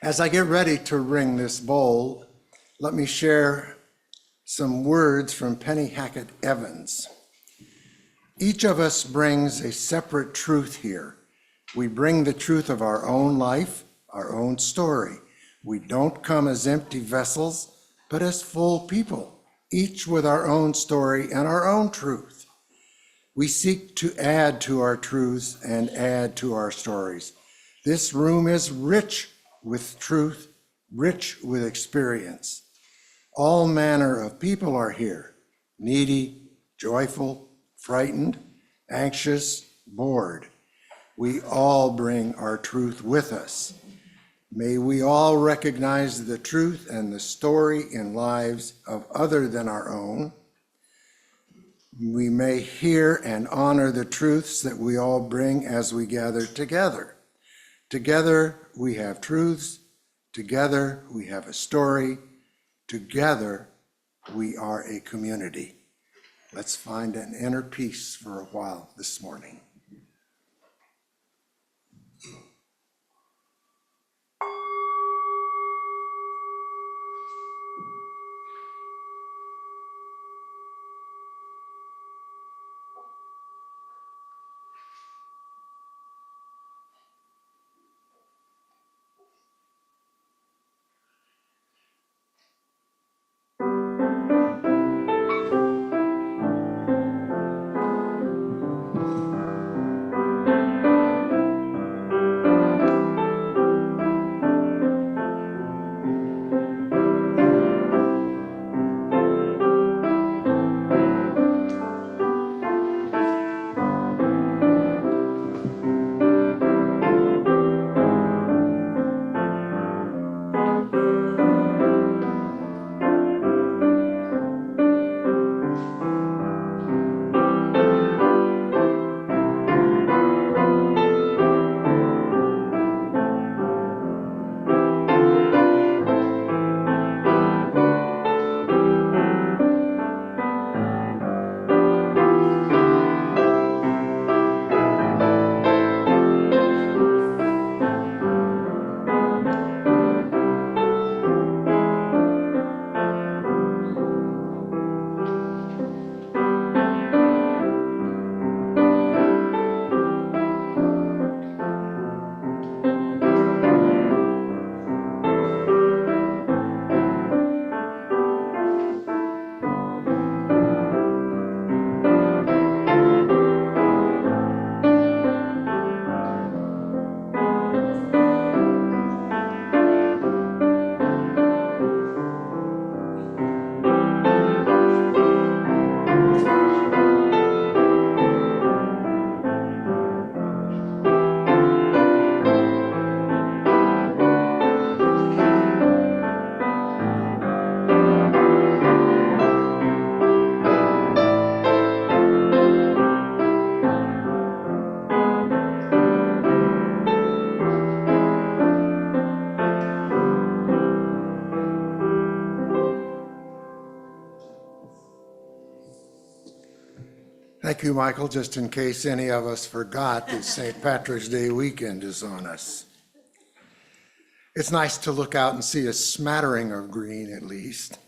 As I get ready to ring this bowl, let me share some words from Penny Hackett Evans. Each of us brings a separate truth here. We bring the truth of our own life, our own story. We don't come as empty vessels, but as full people, each with our own story and our own truth. We seek to add to our truths and add to our stories. This room is rich with truth, rich with experience. All manner of people are here, needy, joyful, frightened, anxious, bored. We all bring our truth with us. May we all recognize the truth and the story in lives of other than our own. We may hear and honor the truths that we all bring as we gather together. Together we have truths. Together we have a story. Together we are a community. Let's find an inner peace for a while this morning. Thank you, Michael, just in case any of us forgot that St. Patrick's Day weekend is on us. It's nice to look out and see a smattering of green at least.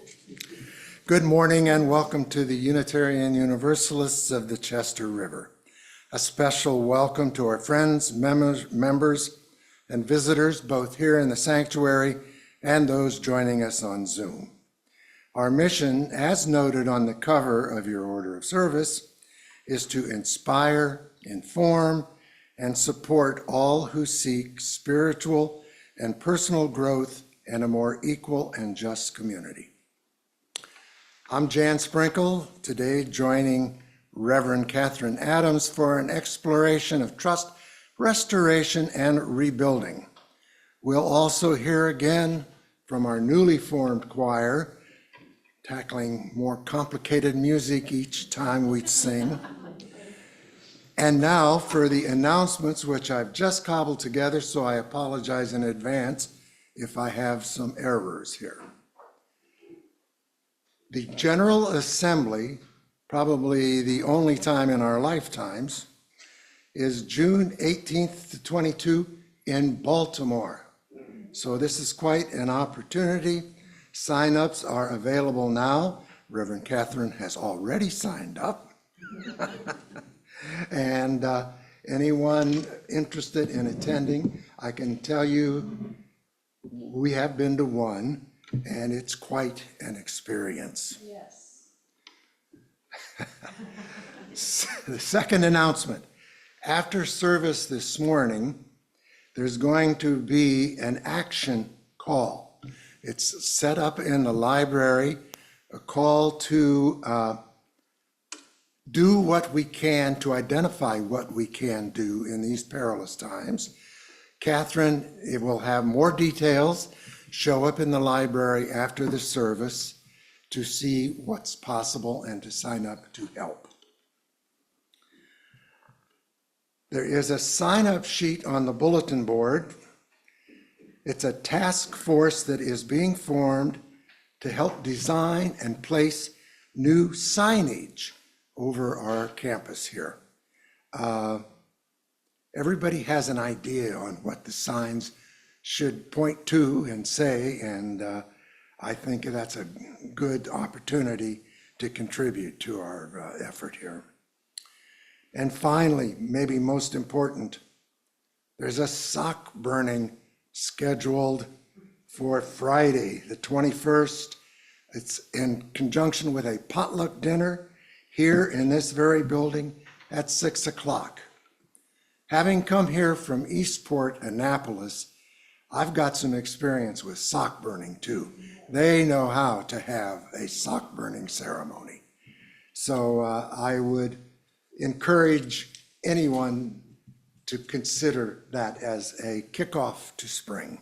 Good morning and welcome to the Unitarian Universalists of the Chester River. A special welcome to our friends, members, and visitors, both here in the sanctuary and those joining us on Zoom. Our mission, as noted on the cover of your order of service, is to inspire, inform, and support all who seek spiritual and personal growth and a more equal and just community. I'm Jan Sprinkle, today joining Reverend Catherine Adams for an exploration of trust, restoration, and rebuilding. We'll also hear again from our newly formed choir, tackling more complicated music each time we sing. And now for the announcements, which I've just cobbled together, so I apologize in advance if I have some errors here. The General Assembly, probably the only time in our lifetimes, is June 18th to 22 in Baltimore. So this is quite an opportunity. Sign-ups are available now. Reverend Catherine has already signed up. And anyone interested in attending, I can tell you we have been to one, and it's quite an experience. Yes. The second announcement, after service this morning, there's going to be an action call. It's set up in the library, a call to do what we can to identify what we can do in these perilous times. Catherine, it will have more details, show up in the library after the service to see what's possible and to sign up to help. There is a sign-up sheet on the bulletin board. It's a task force that is being formed to help design and place new signage over our campus here. Everybody has an idea on what the signs should point to and say, and I think that's a good opportunity to contribute to our effort here. And finally, maybe most important, there's a sock burning scheduled for Friday, the 21st. It's in conjunction with a potluck dinner here in this very building at 6 o'clock. Having come here from Eastport, Annapolis, I've got some experience with sock burning too. They know how to have a sock burning ceremony. So I would encourage anyone to consider that as a kickoff to spring.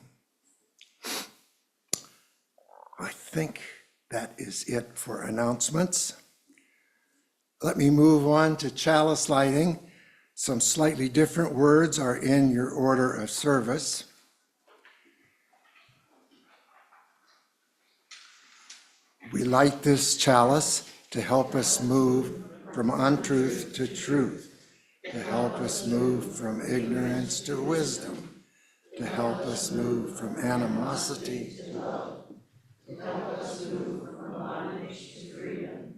I think that is it for announcements. Let me move on to chalice lighting. Some slightly different words are in your order of service. We light this chalice to help us move from untruth to truth, to help us move from ignorance to wisdom, to help us move from animosity to love, to help us move from bondage to freedom.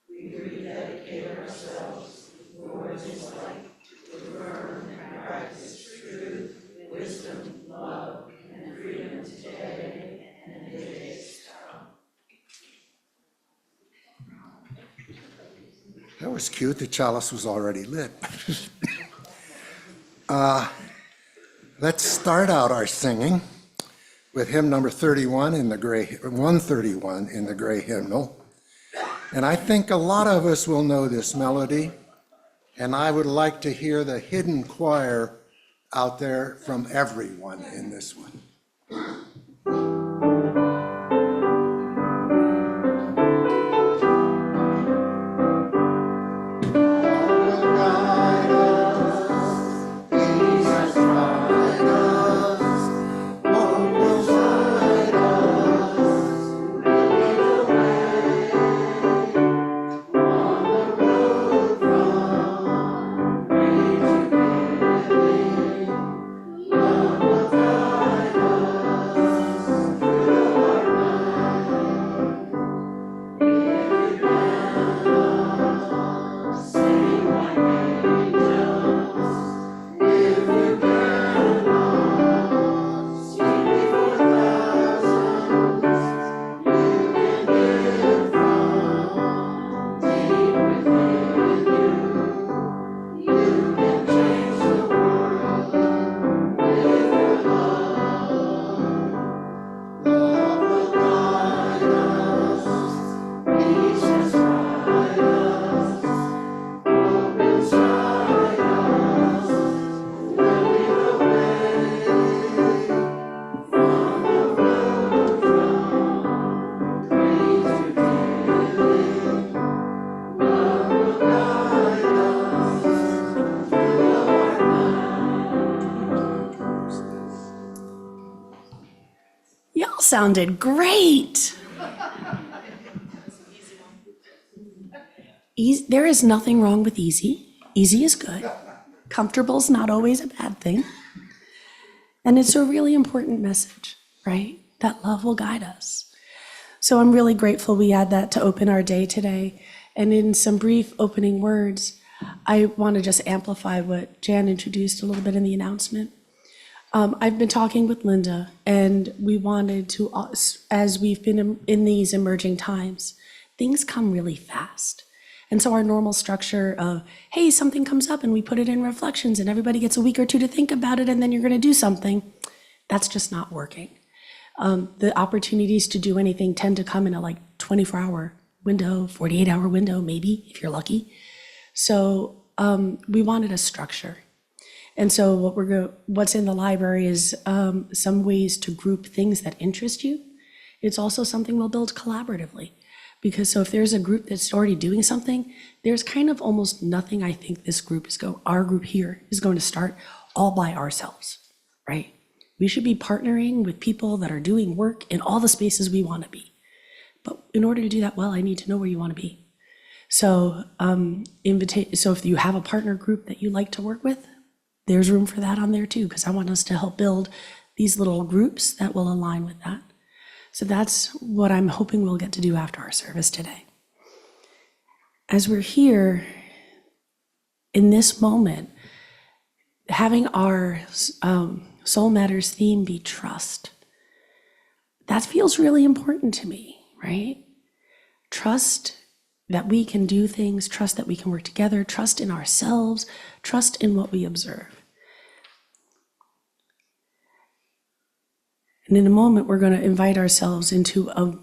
We rededicate ourselves to words of light, to affirm and practice truth, wisdom, love, and freedom today and in the days to come. That was cute. The chalice was already lit. Let's start out our singing with hymn number 31 in the gray, 131 in the gray hymnal. And I think a lot of us will know this melody, and I would like to hear the hidden choir out there from everyone in this one. Sounded great. There is nothing wrong with easy. Easy is good. Comfortable is not always a bad thing. And it's a really important message, right? That love will guide us. So I'm really grateful we had that to open our day today. And in some brief opening words, I want to just amplify what Jan introduced a little bit in the announcement. I've been talking with Linda, and we wanted to, as we've been in these emerging times, things come really fast. And so our normal structure of, hey, something comes up and we put it in reflections and everybody gets a week or two to think about it and then you're going to do something, that's just not working. The opportunities to do anything tend to come in a 24-hour window, 48-hour window, maybe, if you're lucky. So we wanted a structure. And so what's in the library is some ways to group things that interest you. It's also something we'll build collaboratively. Because so if there's a group that's already doing something, there's kind of almost nothing I think our group here is going to start all by ourselves, right? We should be partnering with people that are doing work in all the spaces we want to be. But in order to do that well, I need to know where you want to be. So, so if you have a partner group that you like to work with, there's room for that on there too, because I want us to help build these little groups that will align with that. So that's what I'm hoping we'll get to do after our service today. As we're here in this moment, having our Soul Matters theme be trust. That feels really important to me, right? Trust that we can do things, trust that we can work together, trust in ourselves, trust in what we observe. And in a moment, we're going to invite ourselves into a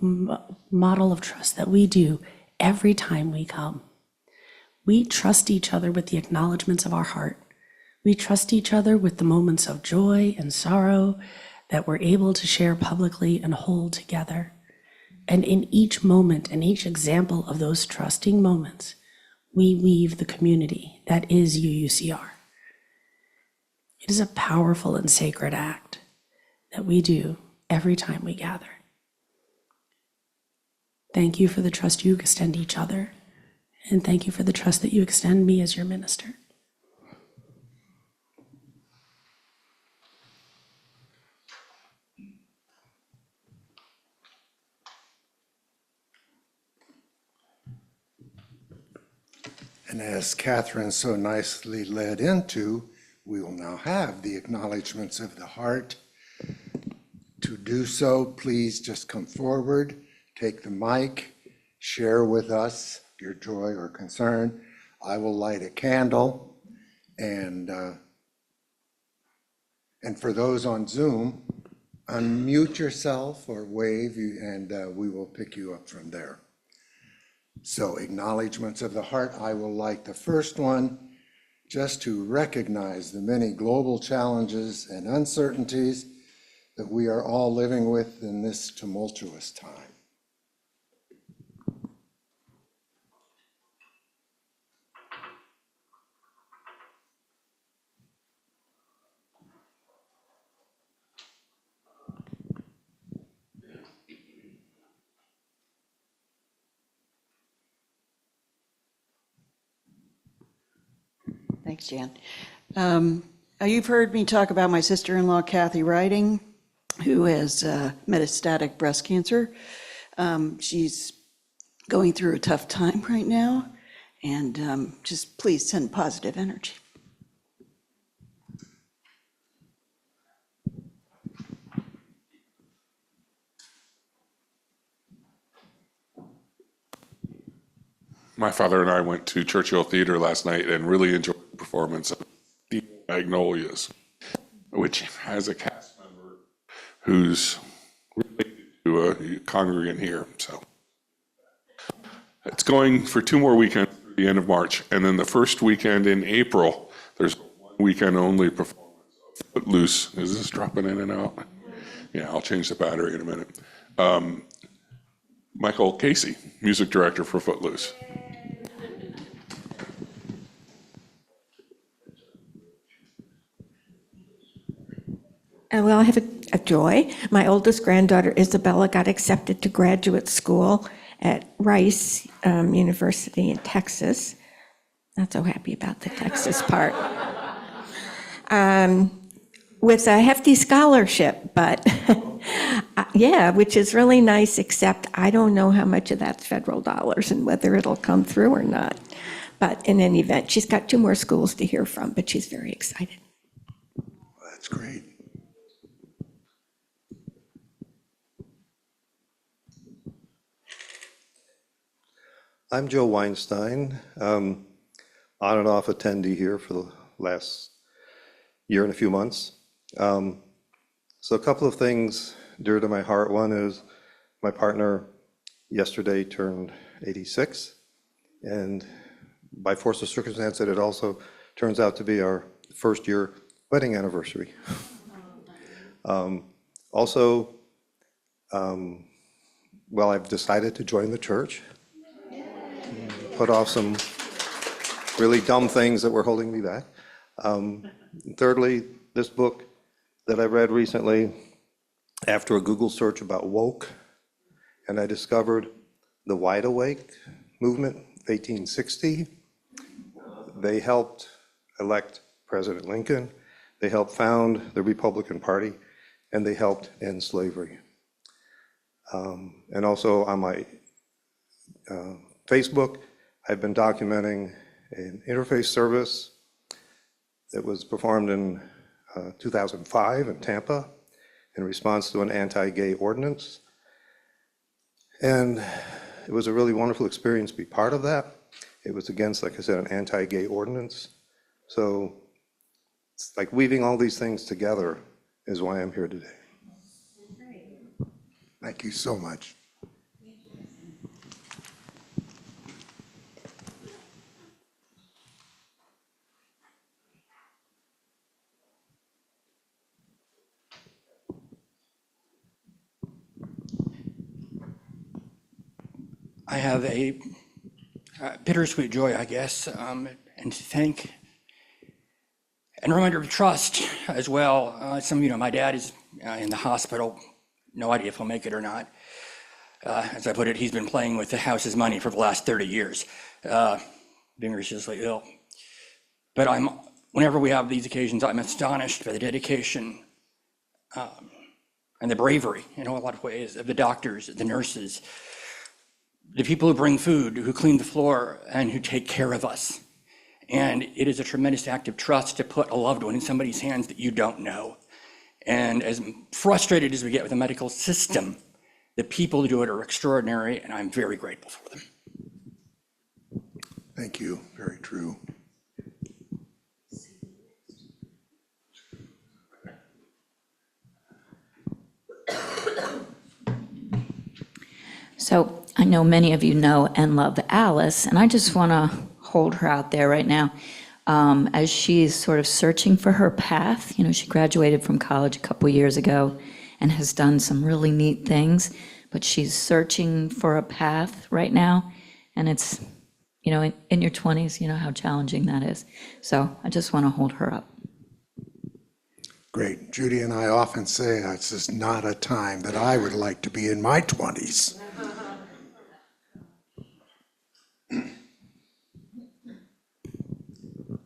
model of trust that we do every time we come. We trust each other with the acknowledgments of our heart. We trust each other with the moments of joy and sorrow that we're able to share publicly and hold together. And in each moment and each example of those trusting moments, we weave the community that is UUCR. It is a powerful and sacred act that we do every time we gather. Thank you for the trust you extend each other, and thank you for the trust that you extend me as your minister. And as Catherine so nicely led into, we will now have the acknowledgments of the heart. To do so, please just come forward, take the mic, share with us your joy or concern. I will light a candle, and for those on Zoom, unmute yourself or wave, and we will pick you up from there. So, acknowledgments of the heart. I will light the first one just to recognize the many global challenges and uncertainties that we are all living with in this tumultuous time. Thanks, Jan. You've heard me talk about my sister-in-law, Kathy Riding, who has metastatic breast cancer. She's going through a tough time right now, and just please send positive energy. My father and I went to Churchill Theater last night and really enjoyed the performance of The Magnolias, which has a cast member who's related to a congregant here. So it's going for 2 more weekends through the end of March. And then the first weekend in April, there's one weekend only performance of Footloose. Is this dropping in and out? Yeah, I'll change the battery in a minute. Michael Casey, music director for Footloose. Well, I have a joy. My oldest granddaughter, Isabella, got accepted to graduate school at Rice University in Texas. Not so happy about the Texas part. with a hefty scholarship, but yeah, which is really nice, except I don't know how much of that's federal dollars and whether it'll come through or not. But in any event, she's got 2 more schools to hear from, but she's very excited. That's great. I'm Joe Weinstein, on and off attendee here for the last year and a few months. So a couple of things dear to my heart. One is my partner yesterday turned 86, and by force of circumstance, it also turns out to be our first year wedding anniversary. Also, well, I've decided to join the church, put off some really dumb things that were holding me back. Thirdly, this book that I read recently after a Google search about woke, and I discovered the Wide Awake movement, 1860. They helped elect President Lincoln, they helped found the Republican Party, and they helped end slavery. And also on my Facebook, I've been documenting an interfaith service that was performed in 2005 in Tampa in response to an anti-gay ordinance. And it was a really wonderful experience to be part of that. It was against, like I said, an anti-gay ordinance. So it's like weaving all these things together is why I'm here today. Thank you so much. I have a bittersweet joy, I guess, and to thank and a reminder of trust as well. Some of you know my dad is in the hospital. No idea if he'll make it or not. As I put it, he's been playing with the house's money for the last 30 years, being seriously ill. But whenever we have these occasions, I'm astonished by the dedication and the bravery, in a lot of ways, of the doctors, the nurses, the people who bring food, who clean the floor, and who take care of us. And it is a tremendous act of trust to put a loved one in somebody's hands that you don't know. And as frustrated as we get with the medical system, the people who do it are extraordinary, and I'm very grateful for them. Thank you. Very true. So I know many of you know and love Alice, and I just want to hold her out there right now as she's sort of searching for her path. You know, she graduated from college a couple years ago and has done some really neat things, but she's searching for a path right now, and it's, you know, in your 20s, you know how challenging that is. So I just want to hold her up. Great. Judy and I often say this is not a time that I would like to be in my 20s.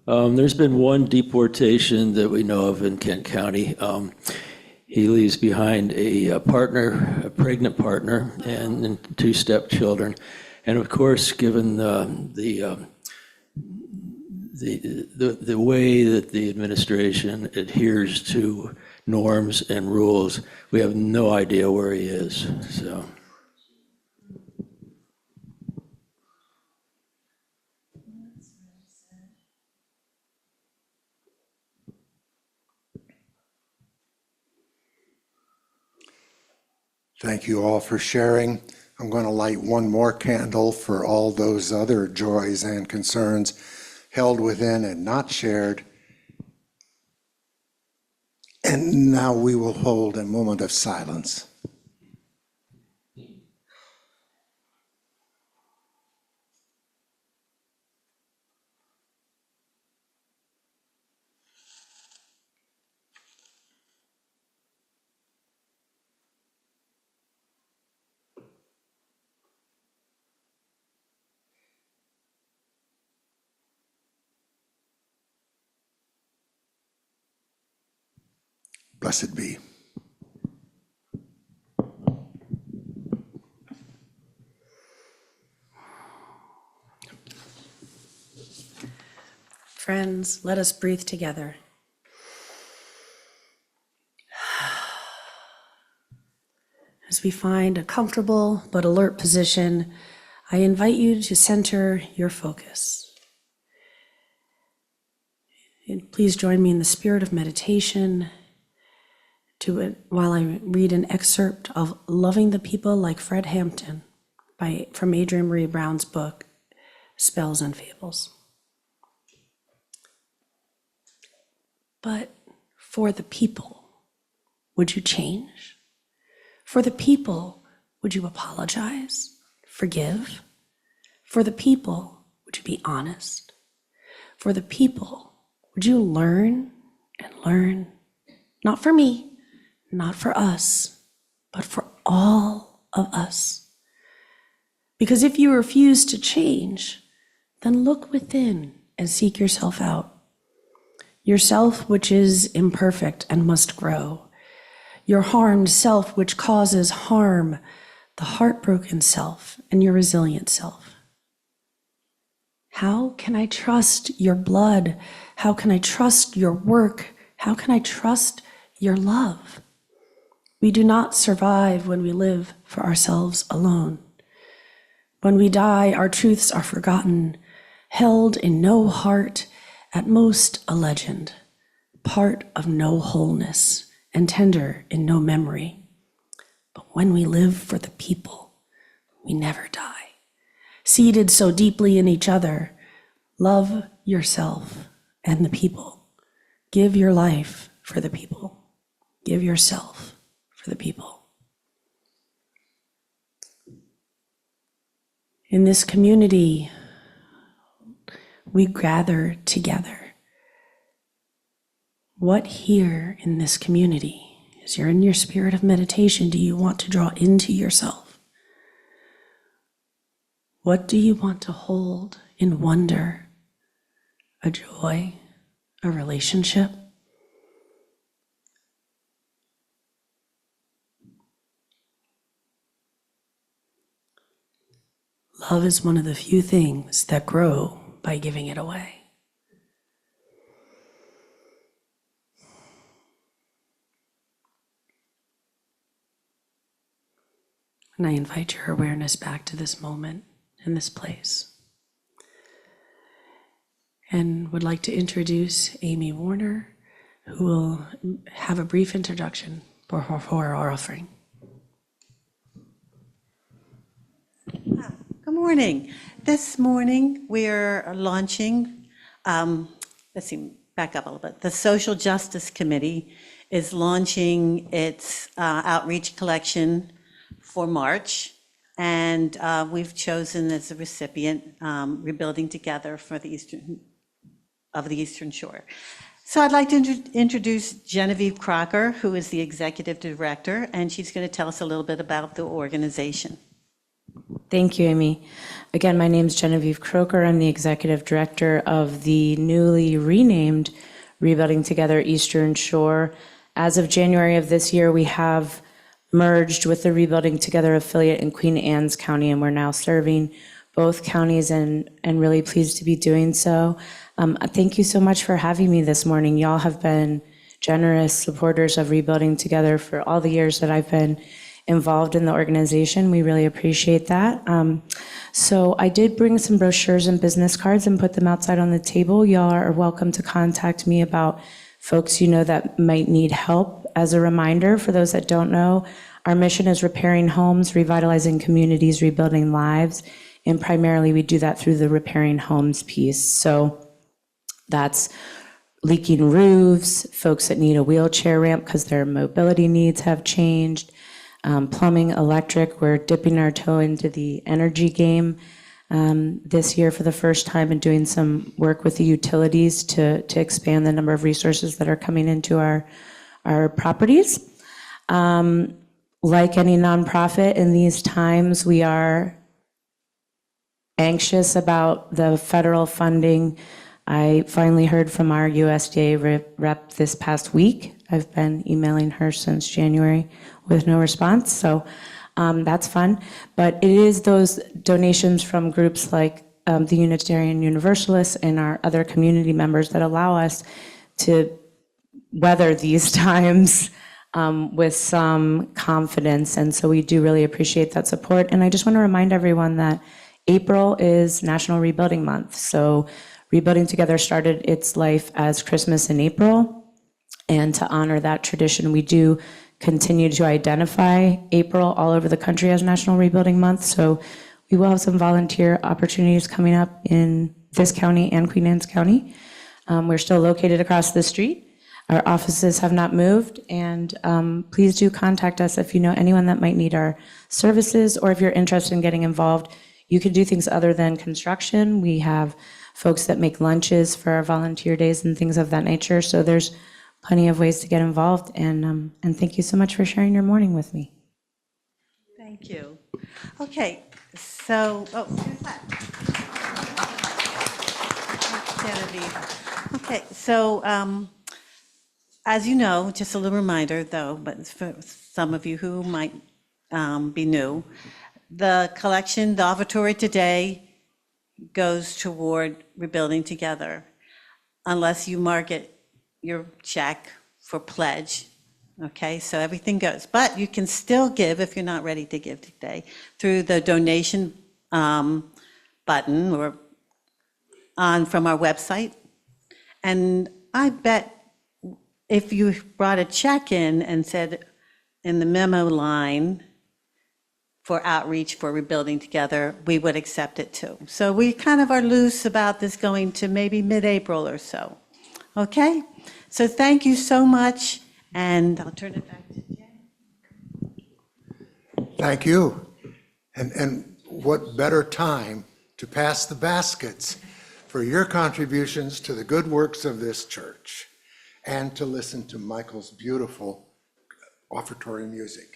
There's been one deportation that we know of in Kent County. He leaves behind a partner, a pregnant partner, and 2 stepchildren. And of course, given the way that the administration adheres to norms and rules, we have no idea where he is. So. Thank you all for sharing. I'm going to light one more candle for all those other joys and concerns held within and not shared. And now we will hold a moment of silence. Blessed be. Friends, let us breathe together. As we find a comfortable but alert position, I invite you to center your focus. And please join me in the spirit of meditation while I read an excerpt of Loving the People Like Fred Hampton from Adrienne Maree Brown's book, Spells and Fables. But for the people, would you change? For the people, would you apologize, forgive? For the people, would you be honest? For the people, would you learn and learn? Not for me, not for us, but for all of us. Because if you refuse to change, then look within and seek yourself out. Yourself, which is imperfect and must grow. Your harmed self, which causes harm, the heartbroken self, and your resilient self. How can I trust your blood? How can I trust your work? How can I trust your love? We do not survive when we live for ourselves alone. When we die, our truths are forgotten, held in no heart, at most a legend, part of no wholeness, and tender in no memory. But when we live for the people, we never die. Seated so deeply in each other, love yourself and the people. Give your life for the people. Give yourself for the people. In this community, we gather together. What here in this community, as you're in your spirit of meditation, do you want to draw into yourself? What do you want to hold in wonder, a joy, a relationship? Love is one of the few things that grow by giving it away. And I invite your awareness back to this moment and this place. And would like to introduce Amy Warner, who will have a brief introduction for our offering. Good morning. This morning we're launching, back up a little bit. The Social Justice Committee is launching its outreach collection for March, and we've chosen as a recipient Rebuilding Together for the Eastern Shore. So I'd like to introduce Genevieve Crocker, who is the executive director, and she's going to tell us a little bit about the organization. Thank you, Amy. Again, my name is Genevieve Croker. I'm the executive director of the newly renamed Rebuilding Together Eastern Shore. As of January of this year, we have merged with the Rebuilding Together affiliate in Queen Anne's County, and we're now serving both counties and really pleased to be doing so. Thank you so much for having me this morning. Y'all have been generous supporters of Rebuilding Together for all the years that I've been involved in the organization. We really appreciate that. So I did bring some brochures and business cards and put them outside on the table. Y'all are welcome to contact me about folks you know that might need help. As a reminder, for those that don't know, our mission is repairing homes, revitalizing communities, rebuilding lives, and primarily we do that through the repairing homes piece. So that's leaking roofs, folks that need a wheelchair ramp because their mobility needs have changed, plumbing, electric. We're dipping our toe into the energy game this year for the first time and doing some work with the utilities to expand the number of resources that are coming into our properties. Like any nonprofit in these times, we are anxious about the federal funding. I finally heard from our USDA rep this past week I've been emailing her since January with no response, so that's fun. But it is those donations from groups like the Unitarian Universalists and our other community members that allow us to weather these times with some confidence. And so we do really appreciate that support. And I just want to remind everyone that April is National Rebuilding Month. So Rebuilding Together started its life as Christmas in April. And to honor that tradition, we do continue to identify April all over the country as National Rebuilding Month. So we will have some volunteer opportunities coming up in this county and Queen Anne's County. We're still located across the street. Our offices have not moved, and please do contact us if you know anyone that might need our services, or if you're interested in getting involved. You can do things other than construction. We have folks that make lunches for our volunteer days and things of that nature. So there's plenty of ways to get involved, and thank you so much for sharing your morning with me. Thank you. Okay, so, who's that? Genevieve. Okay, so as you know, just a little reminder though, but for some of you who might be new, the collection, the offertory today goes toward Rebuilding Together, unless you mark it, your check for pledge. Okay, so everything goes, but you can still give if you're not ready to give today through the donation button or from our website. And I bet if you brought a check in and said in the memo line for outreach for Rebuilding Together, we would accept it too. So we kind of are loose about this going to maybe mid-April or so. Okay, so thank you so much, and I'll turn it back to Jen. Thank you. And what better time to pass the baskets for your contributions to the good works of this church and to listen to Michael's beautiful offertory music.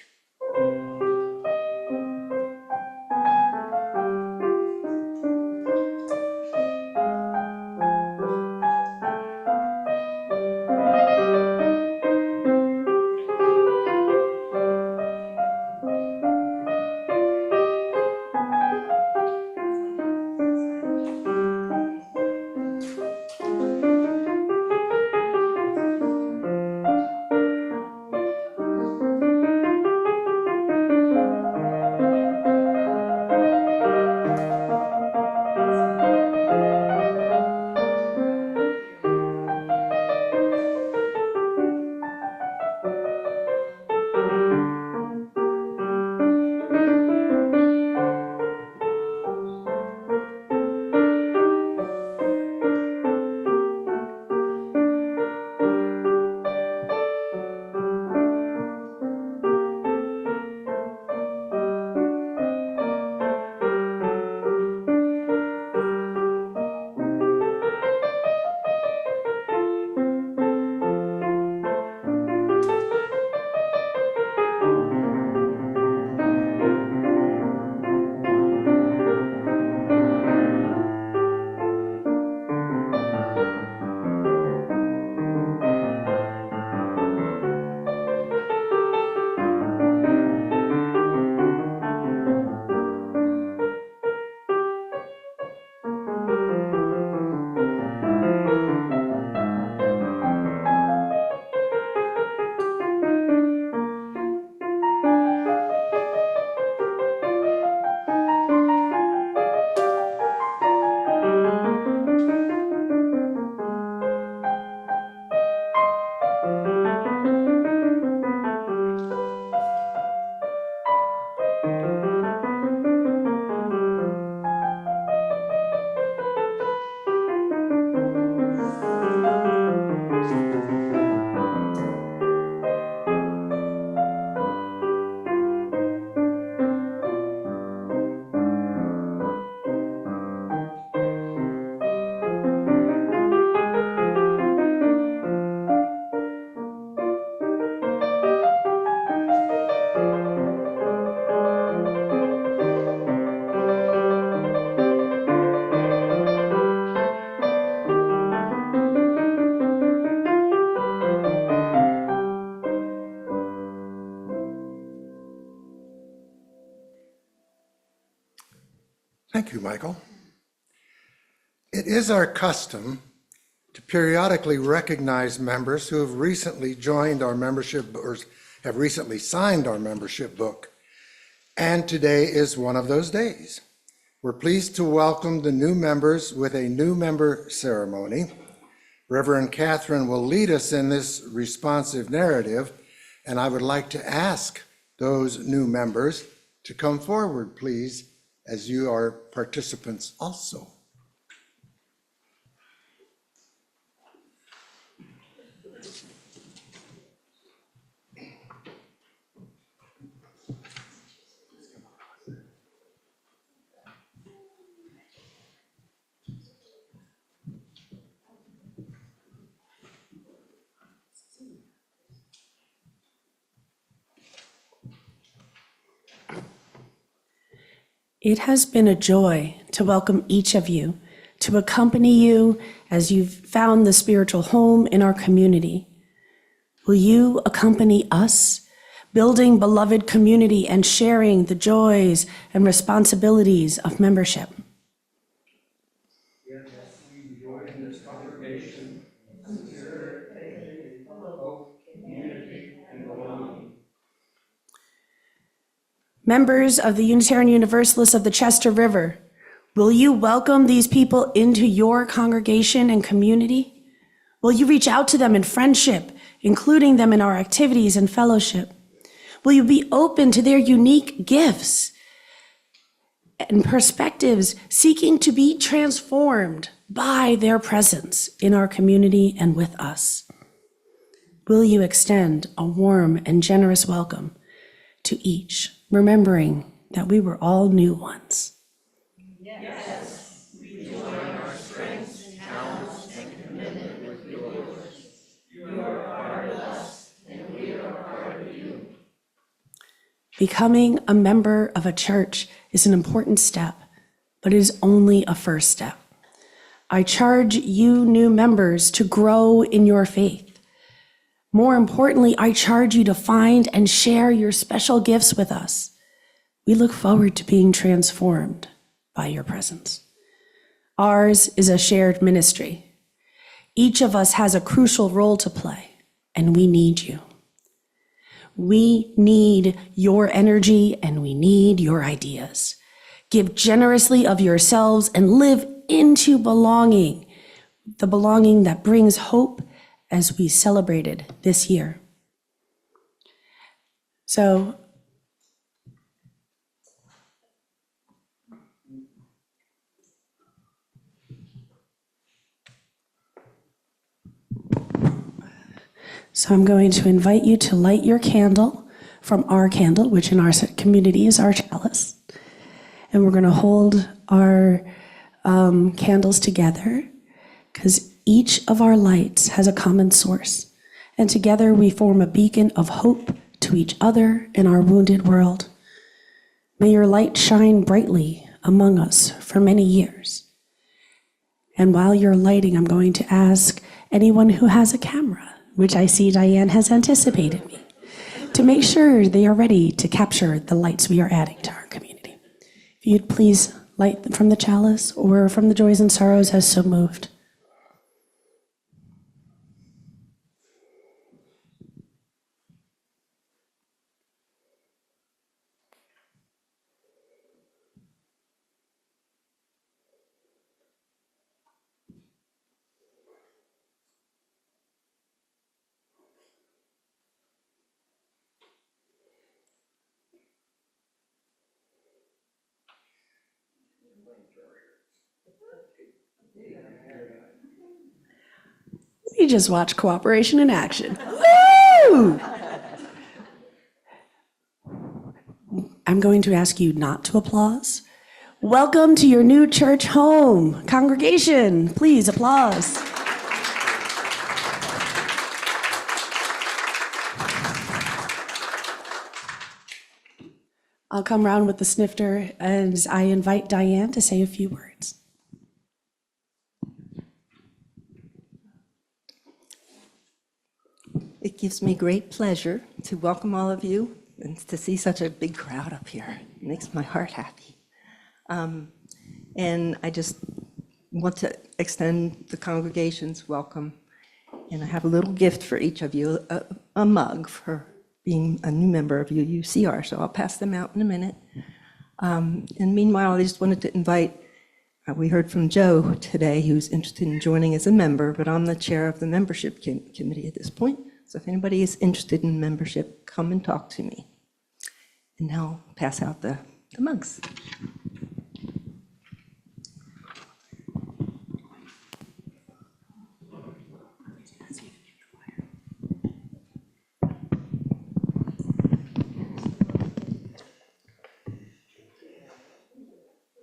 Thank you, Michael. It is our custom to periodically recognize members who have recently joined our membership or have recently signed our membership book. And today is one of those days. We're pleased to welcome the new members with a new member ceremony. Reverend Catherine will lead us in this responsive narrative, and I would like to ask those new members to come forward, please, as you are participants also. It has been a joy to welcome each of you, to accompany you as you've found the spiritual home in our community. Will you accompany us, building beloved community and sharing the joys and responsibilities of membership? Yes, we join this congregation, community, and belonging. Members of the Unitarian Universalists of the Chester River, will you welcome these people into your congregation and community? Will you reach out to them in friendship, including them in our activities and fellowship? Will you be open to their unique gifts and perspectives, seeking to be transformed by their presence in our community and with us? Will you extend a warm and generous welcome to each, remembering that we were all new ones? Yes, we join our strengths, talents, and commitment with yours. You are part of us, and we are part of you. Becoming a member of a church is an important step, but it is only a first step. I charge you new members to grow in your faith. More importantly, I charge you to find and share your special gifts with us. We look forward to being transformed by your presence. Ours is a shared ministry. Each of us has a crucial role to play, and we need you. We need your energy, and we need your ideas. Give generously of yourselves and live into belonging, the belonging that brings hope as we celebrated this year. So I'm going to invite you to light your candle from our candle, which in our community is our chalice. And we're going to hold our candles together because each of our lights has a common source. And together we form a beacon of hope to each other in our wounded world. May your light shine brightly among us for many years. And while you're lighting, I'm going to ask anyone who has a camera, which I see Diane has anticipated me, to make sure they are ready to capture the lights we are adding to our community. If you'd please light from the chalice or from the joys and sorrows as so moved. We just watched cooperation in action. Woo! I'm going to ask you not to applause. Welcome to your new church home. Congregation, please applause. I'll come round with the snifter as I invite Diane to say a few words. It gives me great pleasure to welcome all of you and to see such a big crowd up here. It makes my heart happy. And I just want to extend the congregation's welcome. And I have a little gift for each of you, a mug for being a new member of UUCR. So I'll pass them out in a minute. And meanwhile, I just wanted to invite, we heard from Joe today, who's interested in joining as a member, but I'm the chair of the membership committee at this point. So if anybody is interested in membership, come and talk to me. And now I'll pass out the mugs.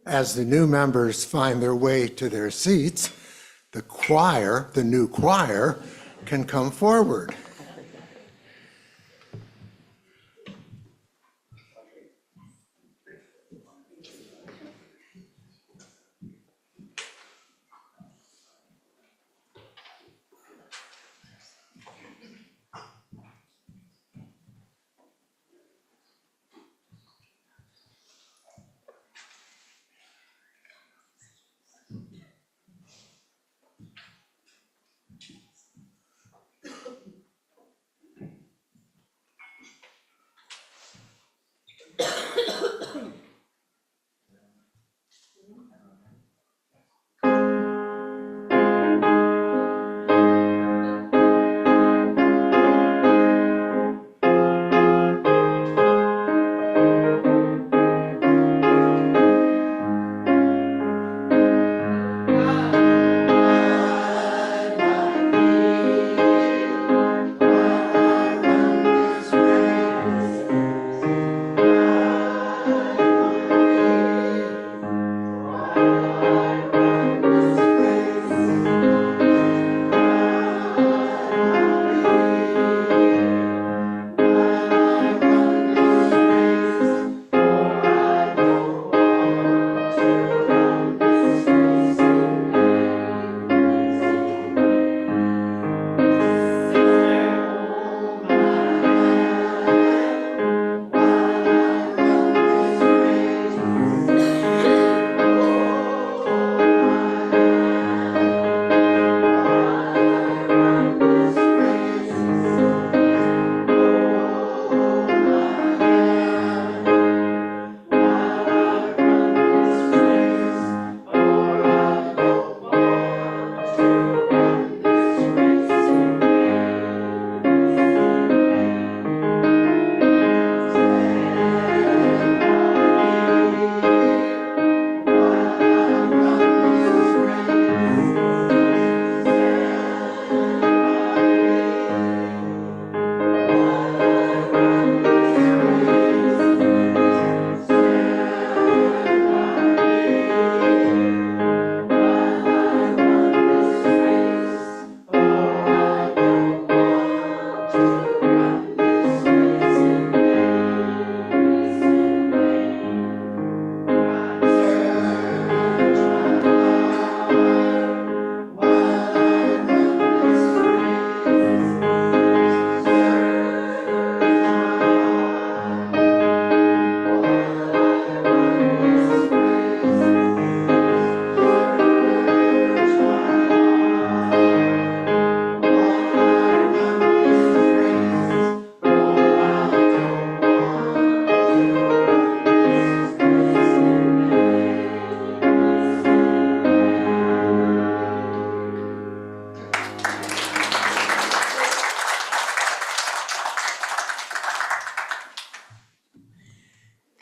As the new members find their way to their seats, the choir, the new choir, can come forward.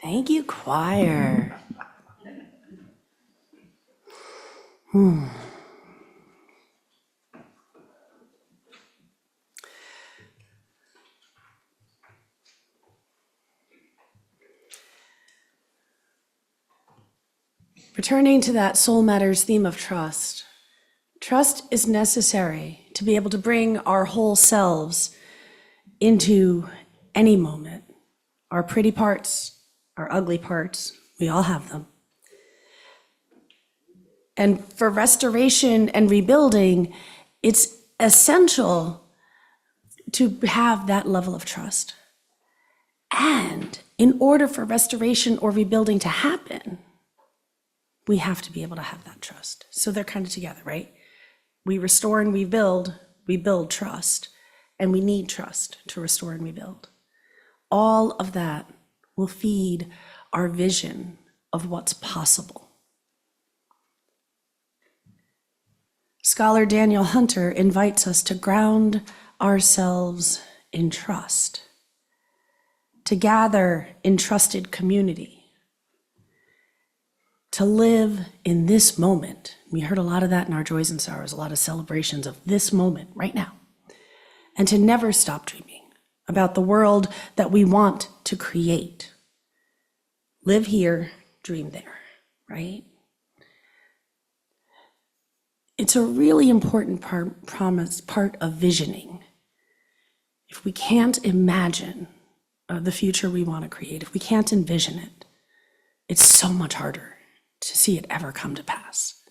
Thank you, choir. Returning to that Soul Matters theme of trust. Trust is necessary to be able to bring our whole selves into any moment. Our pretty parts, our ugly parts, we all have them. And for restoration and rebuilding, it's essential to have that level of trust. And in order for restoration or rebuilding to happen, we have to be able to have that trust. So they're kind of together, right? We restore and we build trust, and we need trust to restore and rebuild. All of that will feed our vision of what's possible. Scholar Daniel Hunter invites us to ground ourselves in trust, to gather in trusted community, to live in this moment. We heard a lot of that in our joys and sorrows, a lot of celebrations of this moment right now, and to never stop dreaming about the world that we want to create. Live here, dream there, right? It's a really important part of visioning. If we can't imagine the future we want to create, if we can't envision it, it's so much harder to see it ever come to pass.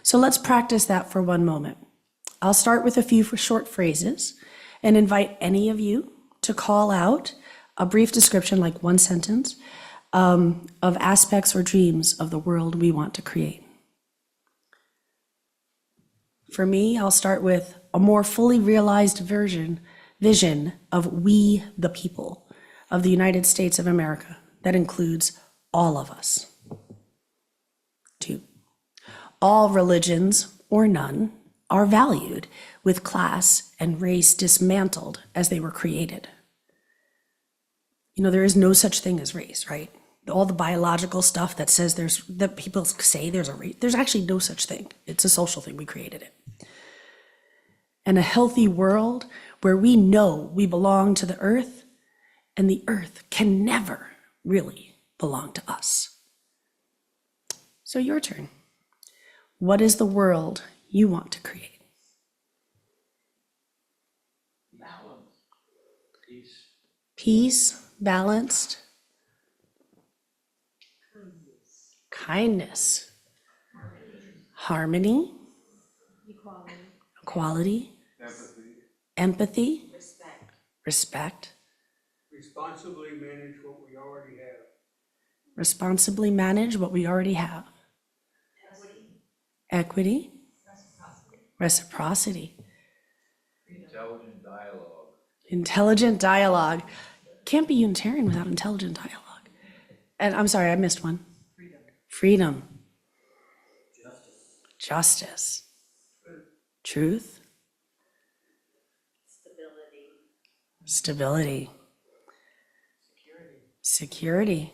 So let's practice that for one moment. I'll start with a few short phrases and invite any of you to call out a brief description, like one sentence, of aspects or dreams of the world we want to create. For me, I'll start with a more fully realized vision of we the people of the United States of America that includes all of us. 2, all religions or none are valued, with class and race dismantled as they were created. You know, there is no such thing as race, right? All the biological stuff that says that people say there's a race, there's actually no such thing. It's a social thing, we created it. And a healthy world where we know we belong to the earth, and the earth can never really belong to us. So your turn. What is the world you want to create? Balance. Peace. Peace, balanced. Kindness. Harmony. Equality. Empathy. Respect. Responsibly manage what we already have. Responsibly manage what we already have. Equity. Reciprocity. Intelligent dialogue. Intelligent dialogue. Can't be Unitarian without intelligent dialogue. And I'm sorry, I missed one. Freedom. Justice. Truth. Stability. Security.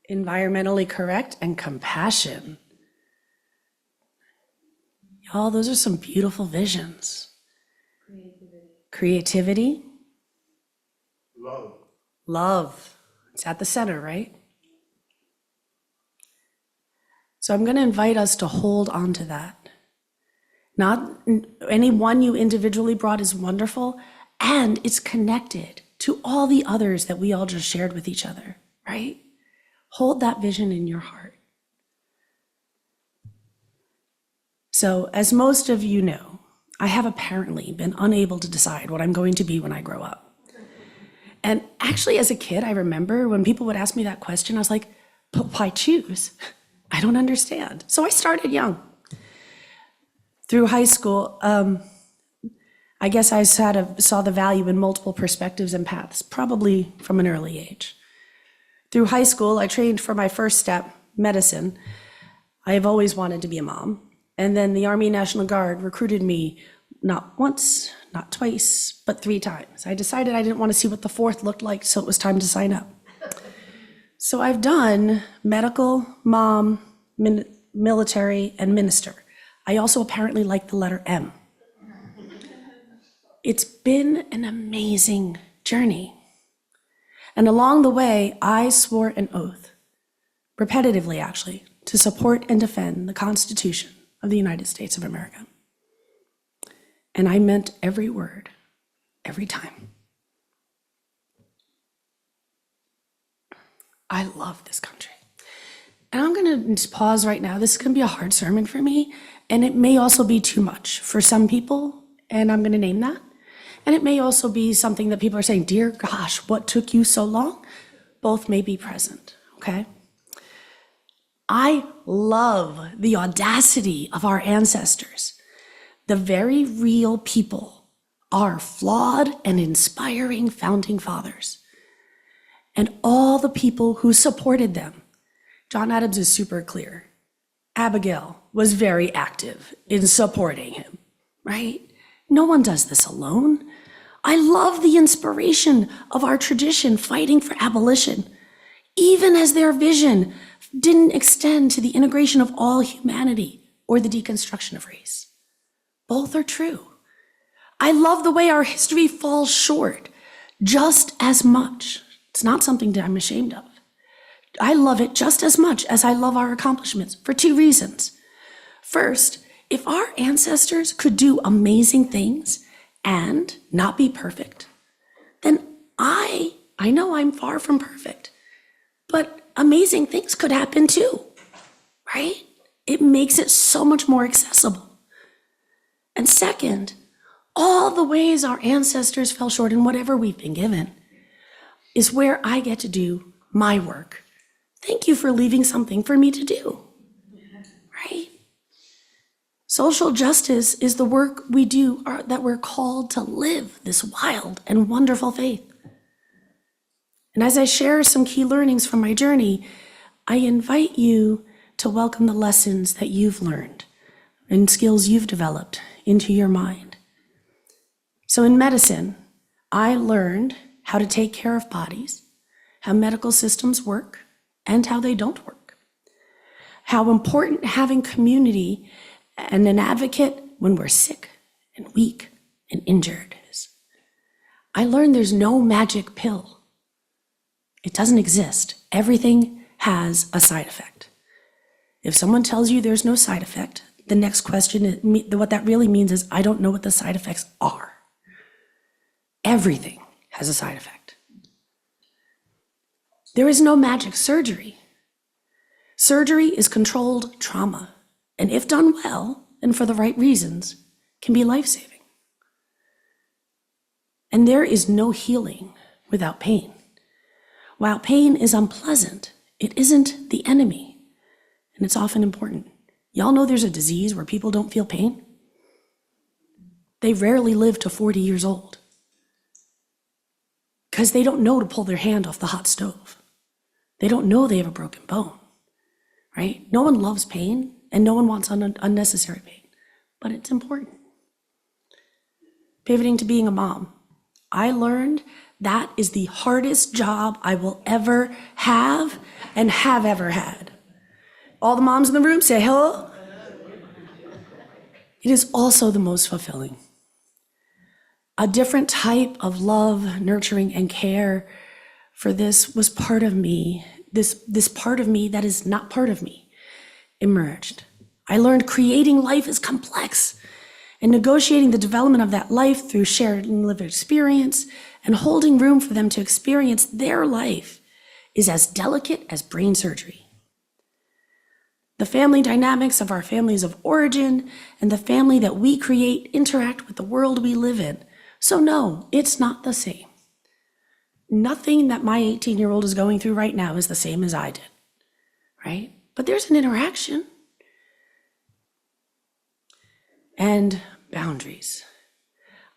Environmentally correct and compassion. Y'all, those are some beautiful visions. Creativity. Love. It's at the center, right? So I'm going to invite us to hold on to that. Not any one you individually brought is wonderful, and it's connected to all the others that we all just shared with each other, right? Hold that vision in your heart. So, as most of you know, I have apparently been unable to decide what I'm going to be when I grow up. And actually, as a kid, I remember when people would ask me that question, I was like, but why choose? I don't understand. So I started young. Through high school, I guess I saw the value in multiple perspectives and paths, probably from an early age. Through high school, I trained for my first step, medicine. I have always wanted to be a mom. And then the Army National Guard recruited me not once, not twice, but 3 times. I decided I didn't want to see what the 4th looked like, so it was time to sign up. So I've done medical, mom, military, and minister. I also apparently like the letter M. It's been an amazing journey. And along the way, I swore an oath, repetitively actually, to support and defend the Constitution of the United States of America. And I meant every word, every time. I love this country. And I'm gonna just pause right now. This is gonna be a hard sermon for me, and it may also be too much for some people, and I'm gonna name that. And it may also be something that people are saying, dear gosh, what took you so long? both may be present, okay? I love the audacity of our ancestors. The very real people, our flawed and inspiring founding fathers, and all the people who supported them. John Adams is super clear. Abigail was very active in supporting him, right? No one does this alone. I love the inspiration of our tradition fighting for abolition, even as their vision didn't extend to the integration of all humanity or the deconstruction of race. Both are true. I love the way our history falls short just as much. It's not something that I'm ashamed of. I love it just as much as I love our accomplishments for two reasons. First, if our ancestors could do amazing things and not be perfect, then I know I'm far from perfect, but amazing things could happen too, right? It makes it so much more accessible. And second, all the ways our ancestors fell short in whatever we've been given is where I get to do my work. Thank you for leaving something for me to do, right? Social justice is the work we do that we're called to live this wild and wonderful faith. And as I share some key learnings from my journey, I invite you to welcome the lessons that you've learned and skills you've developed into your mind. So in medicine, I learned how to take care of bodies, how medical systems work, and how they don't work. How important having community and an advocate when we're sick and weak and injured is. I learned there's no magic pill. It doesn't exist. Everything has a side effect. If someone tells you there's no side effect, the next question is, what that really means is, I don't know what the side effects are. Everything has a side effect. There is no magic surgery. Surgery is controlled trauma, and if done well and for the right reasons, can be life-saving. And there is no healing without pain. While pain is unpleasant, it isn't the enemy, and it's often important. Y'all know there's a disease where people don't feel pain? They rarely live to 40 years old because they don't know to pull their hand off the hot stove. They don't know they have a broken bone, right? No one loves pain, and no one wants unnecessary pain, but it's important. Pivoting to being a mom, I learned that is the hardest job I will ever have and have ever had. All the moms in the room say hello. It is also the most fulfilling. A different type of love, nurturing, and care for this was part of me. This part of me that is not part of me emerged. I learned creating life is complex, and negotiating the development of that life through shared and lived experience and holding room for them to experience their life is as delicate as brain surgery. The family dynamics of our families of origin and the family that we create interact with the world we live in. So no, it's not the same. Nothing that my 18-year-old is going through right now is the same as I did, right? But there's an interaction. And boundaries.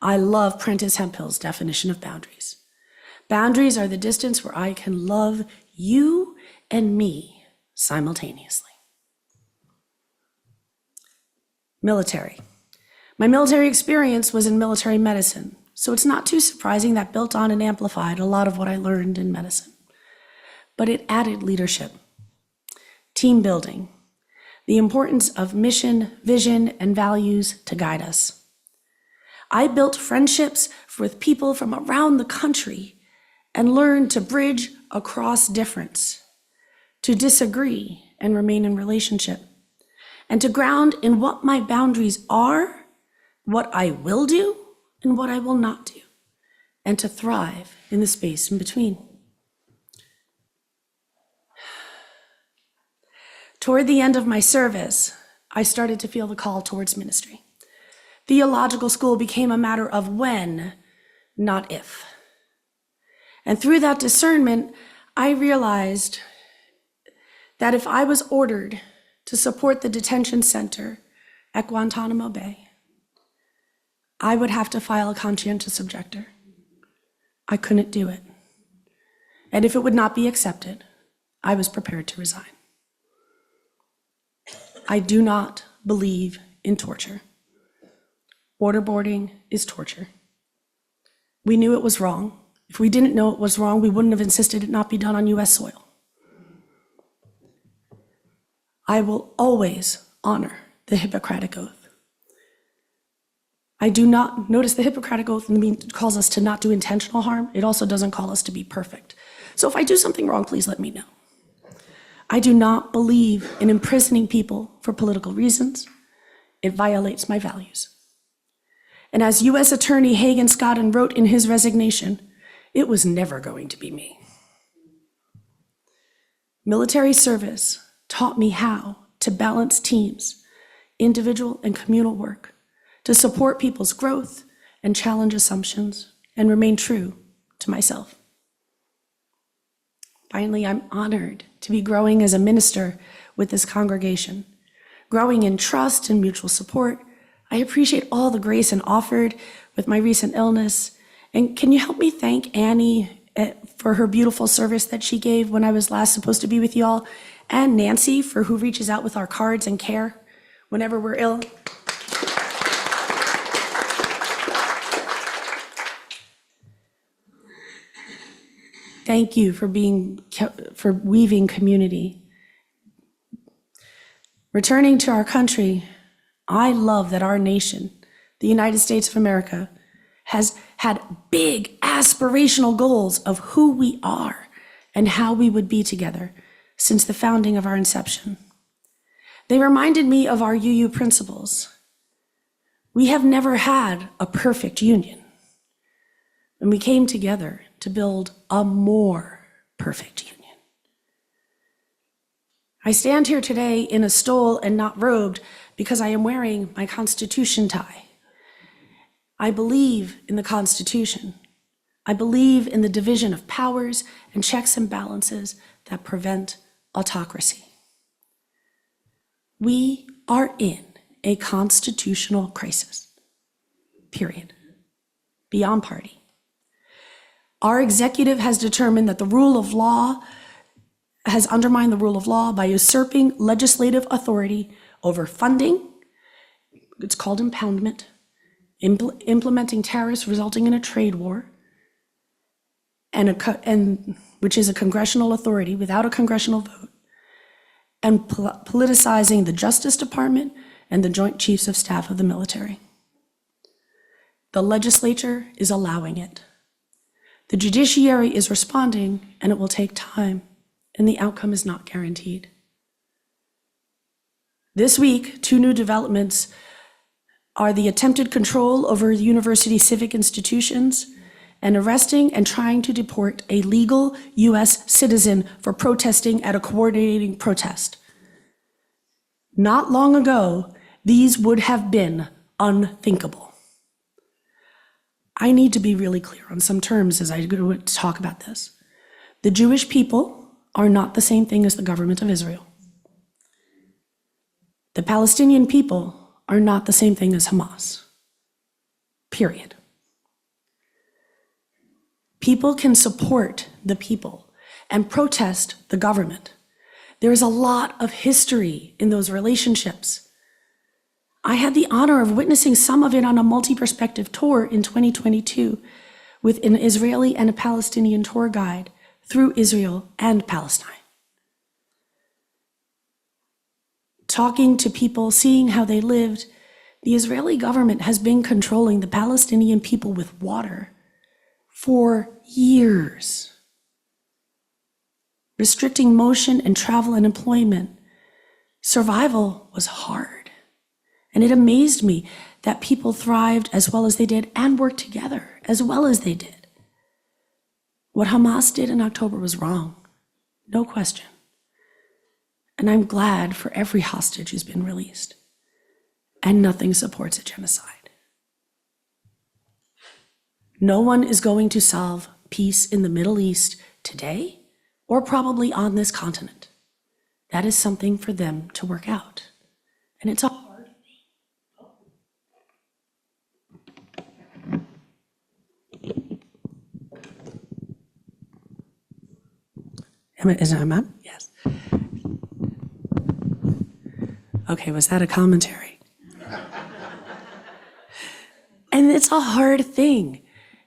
I love Prentice Hemphill's definition of boundaries. Boundaries are the distance where I can love you and me simultaneously. Military. My military experience was in military medicine, so it's not too surprising that built on and amplified a lot of what I learned in medicine. But it added leadership, team building, the importance of mission, vision, and values to guide us. I built friendships with people from around the country and learned to bridge across difference, to disagree and remain in relationship, and to ground in what my boundaries are, what I will do, and what I will not do, and to thrive in the space in between. Toward the end of my service, I started to feel the call towards ministry. Theological school became a matter of when, not if. And through that discernment, I realized that if I was ordered to support the detention center at Guantanamo Bay, I would have to file a conscientious objector. I couldn't do it. And if it would not be accepted, I was prepared to resign. I do not believe in torture. Waterboarding is torture. We knew it was wrong. If we didn't know it was wrong, we wouldn't have insisted it not be done on US soil. I will always honor the Hippocratic Oath. I do not notice the Hippocratic Oath calls us to not do intentional harm. It also doesn't call us to be perfect. So if I do something wrong, please let me know. I do not believe in imprisoning people for political reasons. It violates my values. And as U.S. Attorney Hagan Scotton wrote in his resignation, it was never going to be me. Military service taught me how to balance teams, individual and communal work, to support people's growth and challenge assumptions and remain true to myself. Finally, I'm honored to be growing as a minister with this congregation, growing in trust and mutual support. I appreciate all the grace and offered with my recent illness. And can you help me thank Annie for her beautiful service that she gave when I was last supposed to be with y'all, and Nancy for who reaches out with our cards and care whenever we're ill. Thank you for weaving community. Returning to our country, I love that our nation, the United States of America, has had big aspirational goals of who we are and how we would be together since the founding of our inception. They reminded me of our UU principles. We have never had a perfect union, and we came together to build a more perfect union. I stand here today in a stole and not robed because I am wearing my Constitution tie. I believe in the Constitution. I believe in the division of powers and checks and balances that prevent autocracy. We are in a constitutional crisis, period, beyond party. Our executive has determined that the rule of law has undermined the rule of law by usurping legislative authority over funding, it's called impoundment, implementing tariffs resulting in a trade war, and which is a congressional authority without a congressional vote, and politicizing the Justice Department and the Joint Chiefs of Staff of the military. The legislature is allowing it. The judiciary is responding, and it will take time, and the outcome is not guaranteed. This week, 2 new developments are the attempted control over university civic institutions and arresting and trying to deport a legal US citizen for protesting at a coordinating protest. Not long ago, these would have been unthinkable. I need to be really clear on some terms as I go to talk about this. The Jewish people are not the same thing as the government of Israel. The Palestinian people are not the same thing as Hamas, period. People can support the people and protest the government. There is a lot of history in those relationships. I had the honor of witnessing some of it on a multi-perspective tour in 2022 with an Israeli and a Palestinian tour guide through Israel and Palestine. Talking to people, seeing how they lived, the Israeli government has been controlling the Palestinian people with water for years, restricting motion and travel and employment. Survival was hard, and it amazed me that people thrived as well as they did and worked together as well as they did. What Hamas did in October was wrong, no question. And I'm glad for every hostage who's been released. And nothing supports a genocide. No one is going to solve peace in the Middle East today or probably on this continent. That is something for them to work out. And it's a hard thing. Is it on? Yes. Okay, was that a commentary? And it's a hard thing.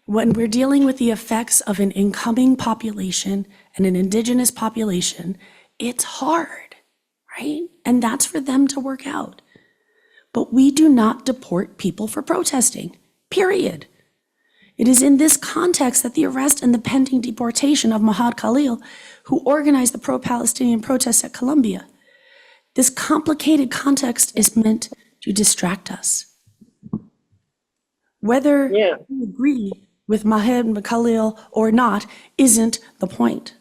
When we're dealing with the effects of an incoming population and an indigenous population, it's hard, right? And that's for them to work out. But we do not deport people for protesting, period. It is in this context that the arrest and the pending deportation of Mahad Khalil, who organized the pro-Palestinian protests at Columbia, this complicated context is meant to distract us. Whether we agree with Mahad Khalil or not isn't the point.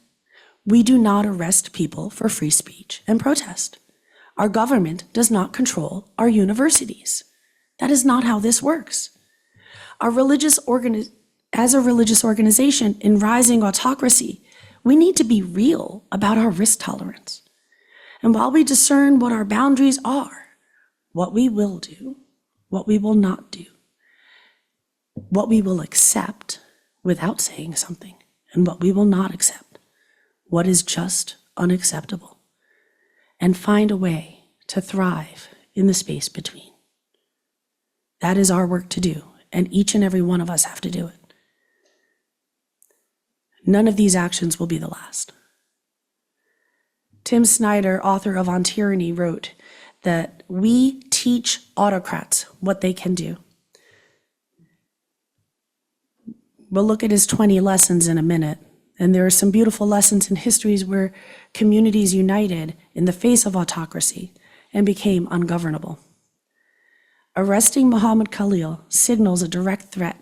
We do not arrest people for free speech and protest. Our government does not control our universities. That is not how this works. As a religious organization in rising autocracy, we need to be real about our risk tolerance. And while we discern what our boundaries are, what we will do, what we will not do, what we will accept without saying something, and what we will not accept, what is just unacceptable, and find a way to thrive in the space between. That is our work to do, and each and every one of us have to do it. None of these actions will be the last. Tim Snyder, author of On Tyranny, wrote that we teach autocrats what they can do. We'll look at his 20 lessons in a minute, and there are some beautiful lessons in histories where communities united in the face of autocracy and became ungovernable. Arresting Muhammad Khalil signals a direct threat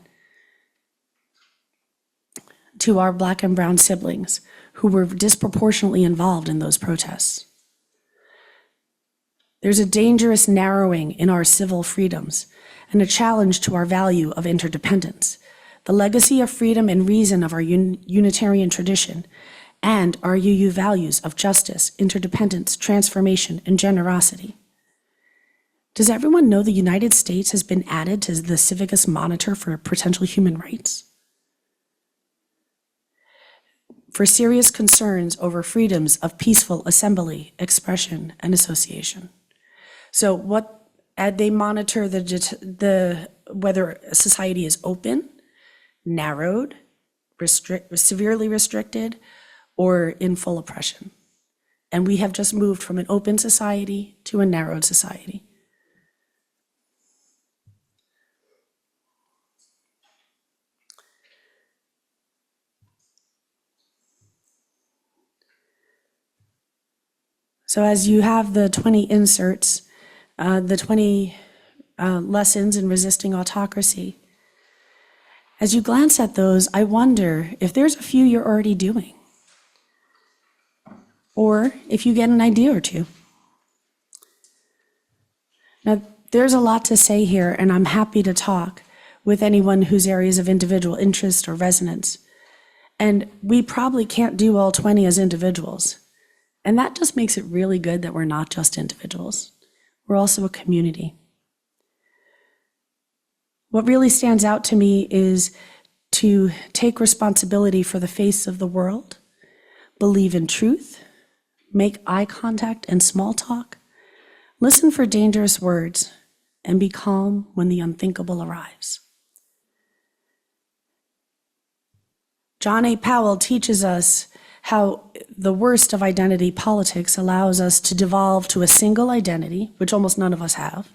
to our Black and brown siblings who were disproportionately involved in those protests. There's a dangerous narrowing in our civil freedoms and a challenge to our value of interdependence, the legacy of freedom and reason of our Unitarian tradition, and our UU values of justice, interdependence, transformation, and generosity. Does everyone know the United States has been added to the Civicus Monitor for potential human rights? For serious concerns over freedoms of peaceful assembly, expression, and association. So they monitor whether a society is open, narrowed, severely restricted, or in full oppression. And we have just moved from an open society to a narrowed society. So as you have the 20 inserts, the 20 lessons in resisting autocracy, as you glance at those, I wonder if there's a few you're already doing, or if you get an idea or two. Now, there's a lot to say here, and I'm happy to talk with anyone whose areas of individual interest or resonance. And we probably can't do all 20 as individuals. And that just makes it really good that we're not just individuals. We're also a community. What really stands out to me is to take responsibility for the face of the world, believe in truth, make eye contact and small talk, listen for dangerous words, and be calm when the unthinkable arrives. John A. Powell teaches us how the worst of identity politics allows us to devolve to a single identity, which almost none of us have,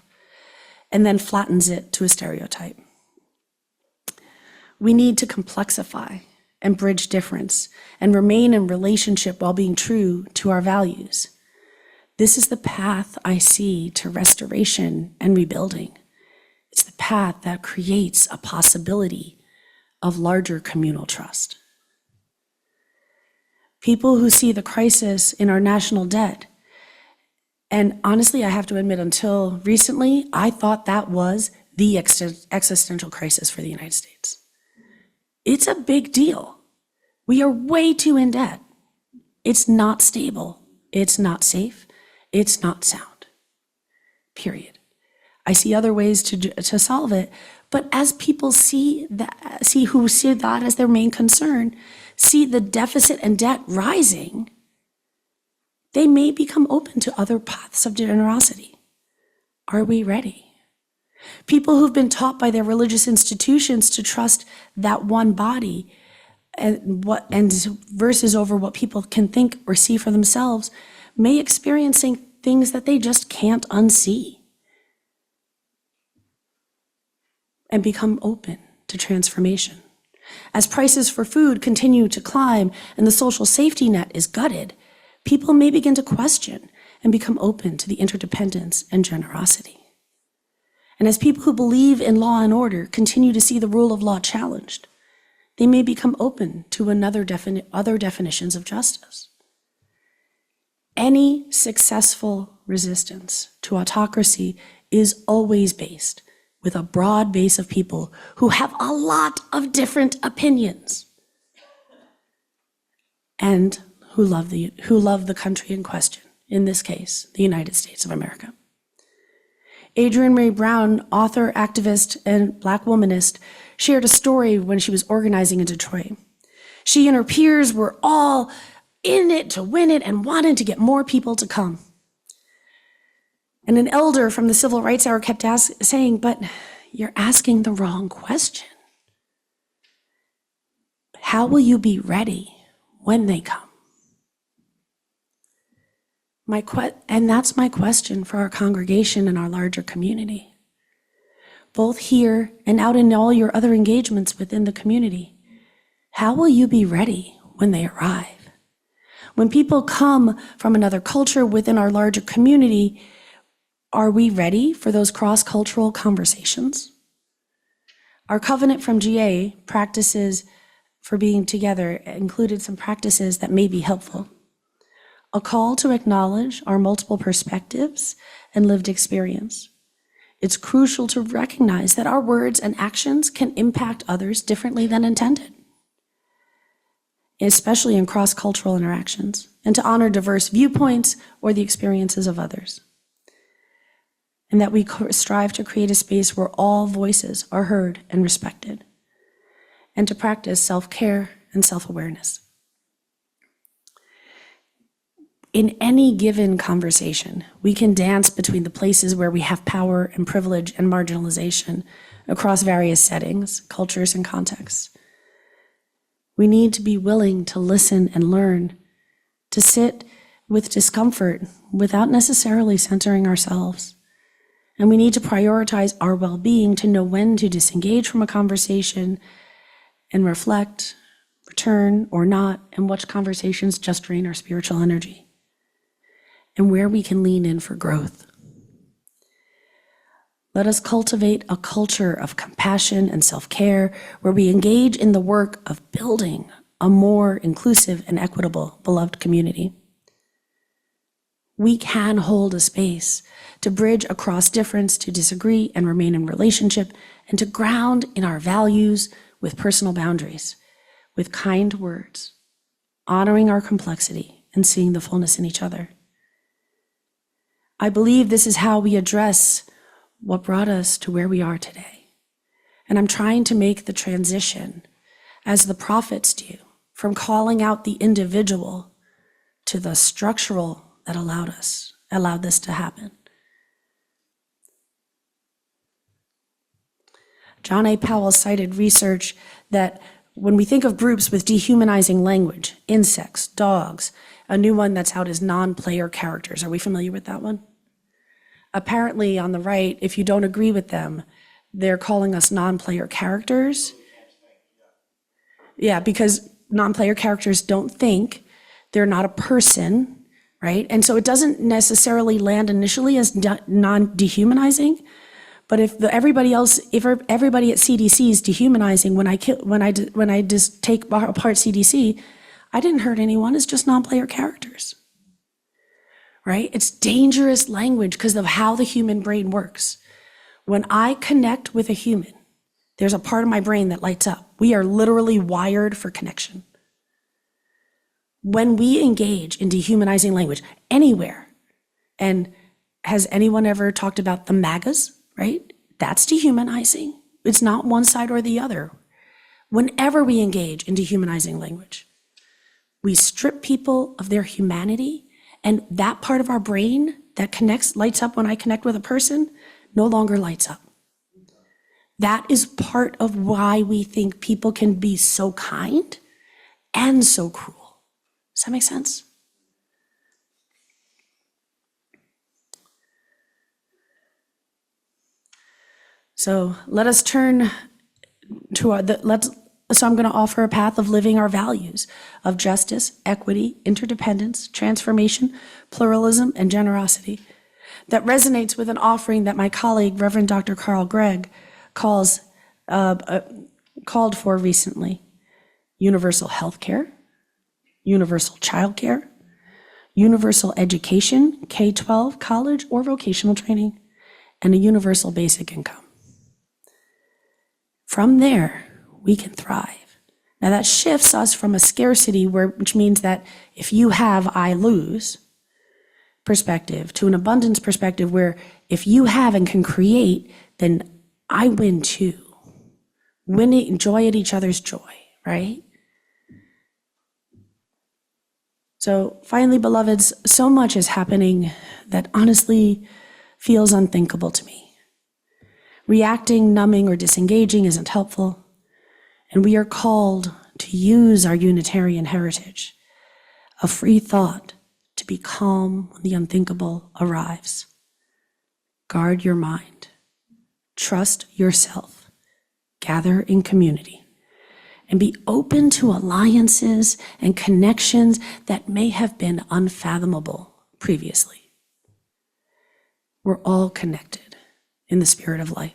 and then flattens it to a stereotype. We need to complexify and bridge difference and remain in relationship while being true to our values. This is the path I see to restoration and rebuilding. It's the path that creates a possibility of larger communal trust. People who see the crisis in our national debt, and honestly, I have to admit, until recently, I thought that was the existential crisis for the United States. It's a big deal. We are way too in debt. It's not stable. It's not safe. It's not sound. Period. I see other ways to solve it, but as people see that as their main concern, see the deficit and debt rising, they may become open to other paths of generosity. Are we ready? People who've been taught by their religious institutions to trust that one body and versus over what people can think or see for themselves may experiencing things that they just can't unsee and become open to transformation. As prices for food continue to climb and the social safety net is gutted, people may begin to question and become open to the interdependence and generosity. And as people who believe in law and order continue to see the rule of law challenged, they may become open to other definitions of justice. Any successful resistance to autocracy is always based with a broad base of people who have a lot of different opinions and who love the country in question, in this case, the United States of America. Adrienne Maree Brown, author, activist, and Black womanist, shared a story when she was organizing in Detroit. She and her peers were all in it to win it and wanted to get more people to come. And an elder from the Civil Rights Hour kept saying, but you're asking the wrong question. How will you be ready when they come? And that's my question for our congregation and our larger community, both here and out in all your other engagements within the community. How will you be ready when they arrive? When people come from another culture within our larger community, are we ready for those cross-cultural conversations? Our covenant from GA, practices for being together, included some practices that may be helpful. A call to acknowledge our multiple perspectives and lived experience. It's crucial to recognize that our words and actions can impact others differently than intended, especially in cross-cultural interactions, and to honor diverse viewpoints or the experiences of others. And that we strive to create a space where all voices are heard and respected, and to practice self-care and self-awareness. In any given conversation, we can dance between the places where we have power and privilege and marginalization across various settings, cultures, and contexts. We need to be willing to listen and learn, to sit with discomfort without necessarily centering ourselves. And we need to prioritize our well-being to know when to disengage from a conversation and reflect, return, or not, and which conversations just drain our spiritual energy, and where we can lean in for growth. Let us cultivate a culture of compassion and self-care where we engage in the work of building a more inclusive and equitable, beloved community. We can hold a space to bridge across difference, to disagree and remain in relationship, and to ground in our values with personal boundaries, with kind words, honoring our complexity and seeing the fullness in each other. I believe this is how we address what brought us to where we are today. And I'm trying to make the transition, as the prophets do, from calling out the individual to the structural that allowed this to happen. John A. Powell cited research that when we think of groups with dehumanizing language, insects, dogs, a new one that's out is non-player characters. Are we familiar with that one? Apparently on the right, if you don't agree with them, they're calling us non-player characters. Yeah, because non-player characters don't think, they're not a person, right? And so it doesn't necessarily land initially as non-dehumanizing, but if everybody at CDC is dehumanizing, when I just take apart CDC, I didn't hurt anyone, it's just non-player characters, right? It's dangerous language because of how the human brain works. When I connect with a human, there's a part of my brain that lights up. We are literally wired for connection. When we engage in dehumanizing language anywhere, and has anyone ever talked about the MAGAs, right? That's dehumanizing. It's not one side or the other. Whenever we engage in dehumanizing language, we strip people of their humanity, and that part of our brain that connects, lights up when I connect with a person, no longer lights up. That is part of why we think people can be so kind and so cruel. Does that make sense? So let us turn to so I'm going to offer a path of living our values of justice, equity, interdependence, transformation, pluralism, and generosity that resonates with an offering that my colleague, Reverend Dr. Carl Gregg, called for recently: universal health care, universal childcare, universal education, K-12, college, or vocational training, and a universal basic income. From there, we can thrive. Now that shifts us from a scarcity, which means that if you have, I lose perspective, to an abundance perspective where if you have and can create, then I win too. Winning, joy at each other's joy, right? So finally, beloveds, so much is happening that honestly feels unthinkable to me. Reacting, numbing, or disengaging isn't helpful, and we are called to use our Unitarian heritage of free thought to be calm when the unthinkable arrives. Guard your mind, trust yourself, gather in community, and be open to alliances and connections that may have been unfathomable previously. We're all connected in the spirit of life.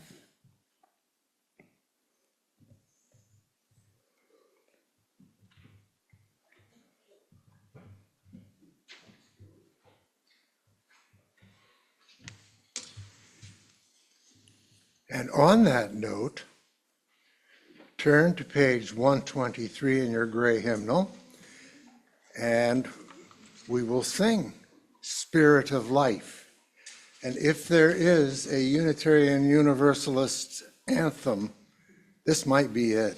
And on that note, turn to page 123 in your gray hymnal, and we will sing Spirit of Life. And if there is a Unitarian Universalist anthem, this might be it.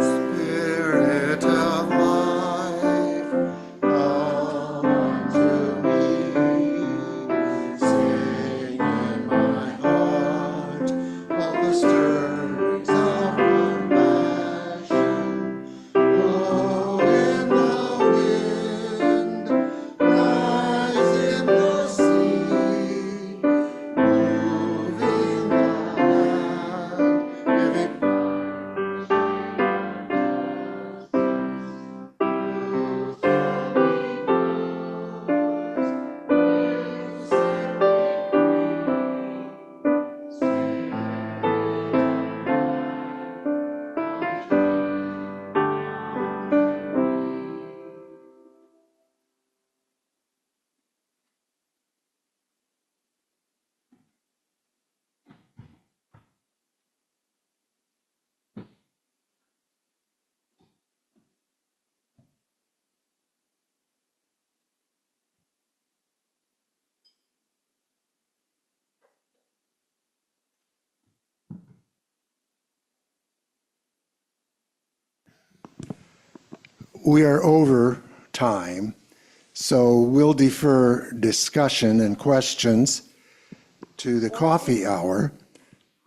Spirit of life, come to me, sing in my heart all the stirrings of compassion. Blow in the wind, rise in the sea, move in the land, living We are over time, so we'll defer discussion and questions to the coffee hour,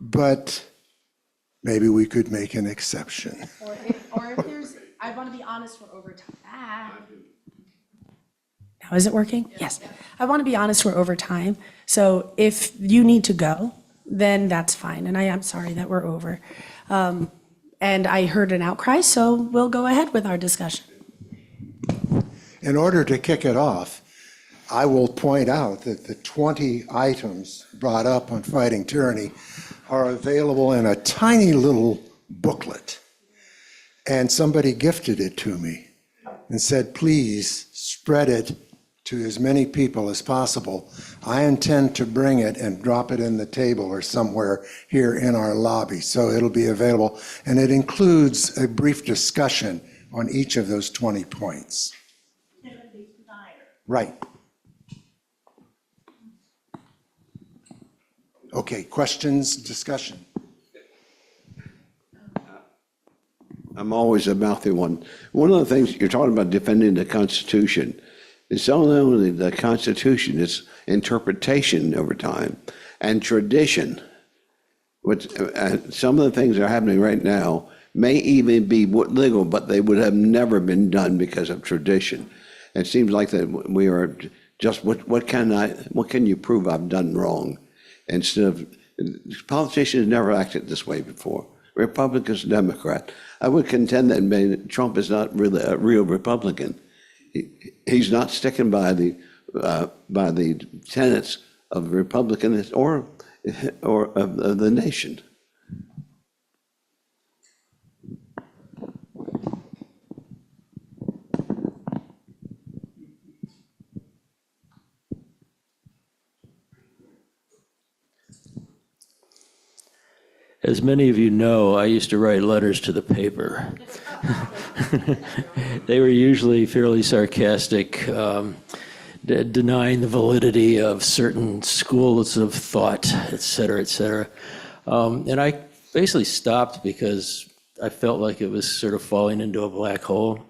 but maybe we could make an exception. Or if there's, I want to be honest, we're over time. Now, is it working? Yes. I want to be honest, we're over time. So if you need to go, then that's fine. And I am sorry that we're over. And I heard an outcry, so we'll go ahead with our discussion. In order to kick it off, I will point out that the 20 items brought up on fighting tyranny are available in a tiny little booklet. And somebody gifted it to me. and said, please spread it to as many people as possible. I intend to bring it and drop it in the table or somewhere here in our lobby, so it'll be available. And it includes a brief discussion on each of those 20 points. Right. Okay, questions, discussion? I'm always a mouthy one. One of the things you're talking about defending the Constitution. It's not only the Constitution, it's interpretation over time and tradition. Which, some of the things that are happening right now may even be legal, but they would have never been done because of tradition. It seems like that we are just, what can you prove I've done wrong? Instead of, politicians never acted this way before. Republicans, Democrat. I would contend that Trump is not really a real Republican. He's not sticking by the tenets of Republicans or of the nation. As many of you know, I used to write letters to the paper. They were usually fairly sarcastic, denying the validity of certain schools of thought, et cetera, et cetera. And I basically stopped because I felt like it was sort of falling into a black hole.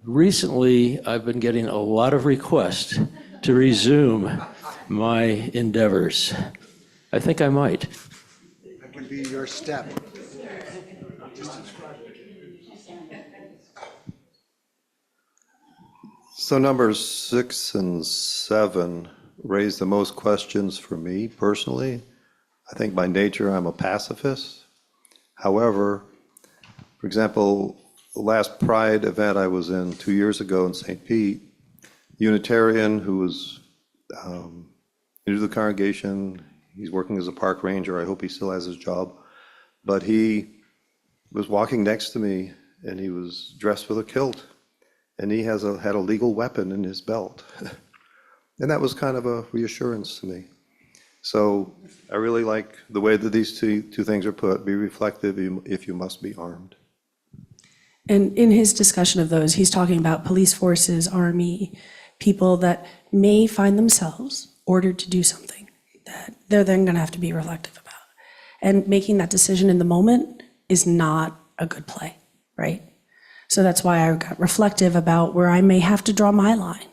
Recently, I've been getting a lot of requests to resume my endeavors. I think I might. That can be your step. So numbers 6 and 7 raise the most questions for me personally. I think by nature I'm a pacifist. However, for example, the last Pride event I was in 2 years ago in St. Pete, Unitarian who was new to the congregation, he's working as a park ranger, I hope he still has his job, but he was walking next to me and he was dressed with a kilt and he had a legal weapon in his belt. And that was kind of a reassurance to me. So I really like the way that these two things are put, be reflective if you must be armed. And in his discussion of those, he's talking about police forces, army, people that may find themselves ordered to do something that they're then going to have to be reflective about. And making that decision in the moment is not a good play, right? So that's why I got reflective about where I may have to draw my line.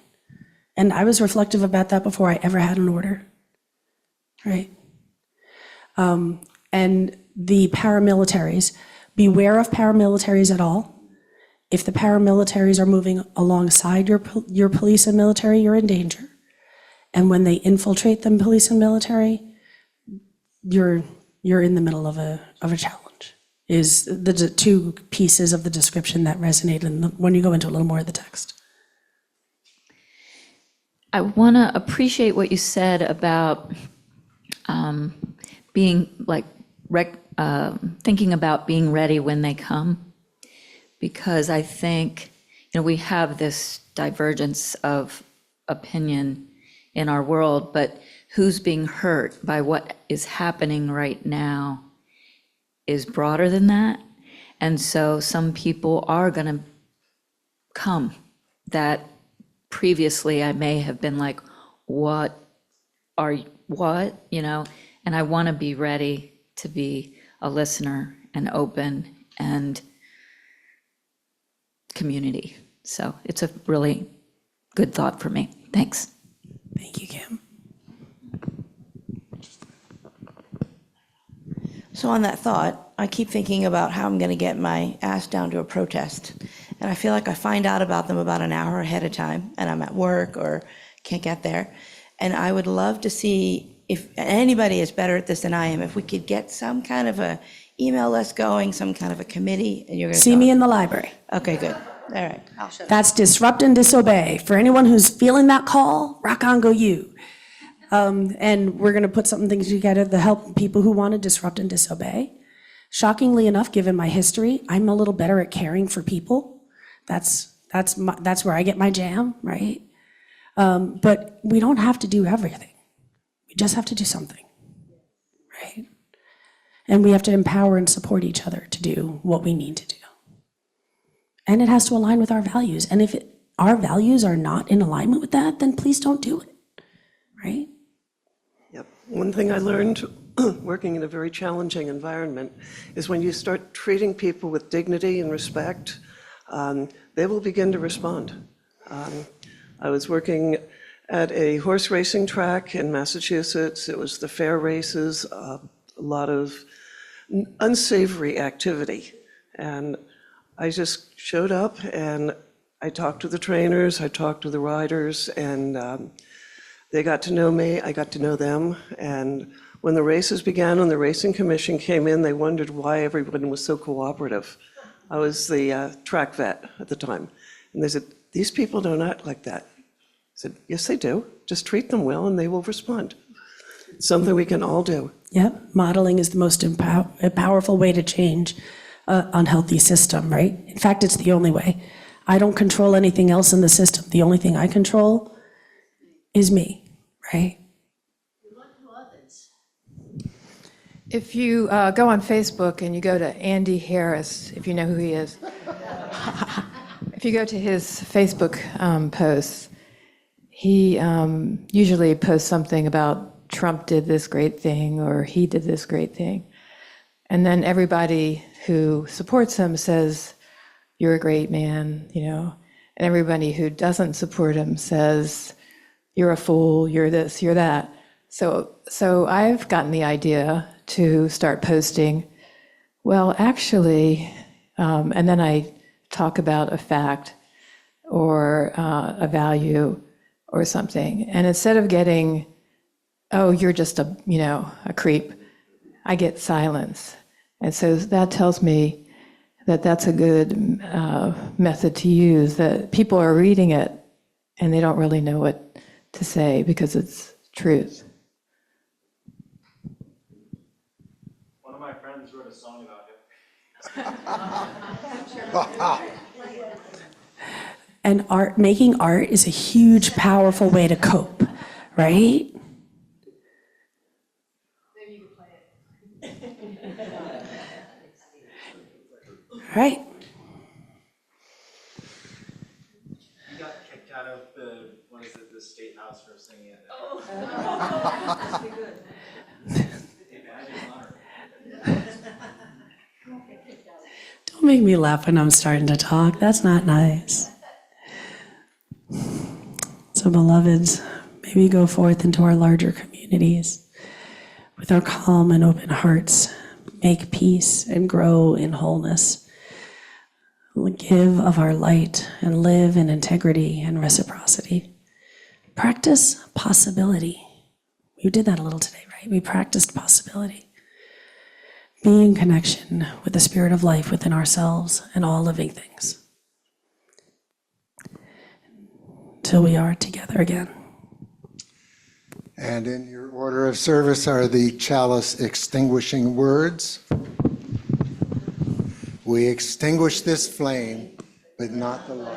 And I was reflective about that before I ever had an order, right? And the paramilitaries, beware of paramilitaries at all. If the paramilitaries are moving alongside your police and military, you're in danger. And when they infiltrate the police and military, you're in the middle of a challenge. Is the two pieces of the description that resonate when you go into a little more of the text. I want to appreciate what you said about being like, thinking about being ready when they come, because I think, we have this divergence of opinion in our world, but who's being hurt by what is happening right now is broader than that. And so some people are going to come that previously I may have been like, what? And I want to be ready to be a listener and open and community. So it's a really good thought for me. Thanks. Thank you, Kim. So on that thought, I keep thinking about how I'm going to get my ass down to a protest. And I feel like I find out about them about an hour ahead of time, and I'm at work or can't get there. And I would love to see if anybody is better at this than I am, if we could get some kind of a email list going, some kind of a committee. And you're going to See me in the library. Okay, good. All right. I'll show That's disrupt and disobey. For anyone who's feeling that call, rock on, go you. And we're going to put some things together to help people who want to disrupt and disobey. Shockingly enough, given my history, I'm a little better at caring for people. That's That's where I get my jam, right? But we don't have to do everything. We just have to do something, right? And we have to empower and support each other to do what we need to do. And it has to align with our values. And if our values are not in alignment with that, then please don't do it, right? Yep. One thing I learned working in a very challenging environment is when you start treating people with dignity and respect, they will begin to respond. I was working at a horse racing track in Massachusetts. It was the fair races, a lot of unsavory activity. And I just showed up and I talked to the trainers, I talked to the riders, and they got to know me, I got to know them. And when the races began and the racing commission came in, they wondered why everyone was so cooperative. I was the track vet at the time. And they said, these people don't act like that. I said, yes, they do. Just treat them well and they will respond. It's something we can all do. Yep, modeling is the most powerful way to change an unhealthy system, right? In fact, it's the only way. I don't control anything else in the system. The only thing I control is me, right? If you go on Facebook and you go to Andy Harris, if you know who he is, if you go to his Facebook posts, he usually posts something about Trump did this great thing or he did this great thing. And then everybody who supports him says, you're a great man, you know. And everybody who doesn't support him says, you're a fool, you're this, you're that. So I've gotten the idea to start posting, well, actually, and then I talk about a fact or a value or something. And instead of getting, oh, you're just a creep, I get silence. And so that tells me that that's a good method to use, that people are reading it and they don't really know what to say because it's truth. One of my friends wrote a song about it. And making art is a huge, powerful way to cope, right? Maybe you can play it. All right. You got kicked out of the State House for singing it. Oh. That's pretty good. Don't make me laugh when I'm starting to talk. That's not nice. So, beloveds, may we go forth into our larger communities with our calm and open hearts, make peace and grow in wholeness. Give of our light and live in integrity and reciprocity. Practice possibility. We did that a little today, right? We practiced possibility. Be in connection with the spirit of life within ourselves and all living things. Till we are together again. And in your order of service are the chalice extinguishing words. We extinguish this flame, but not the light.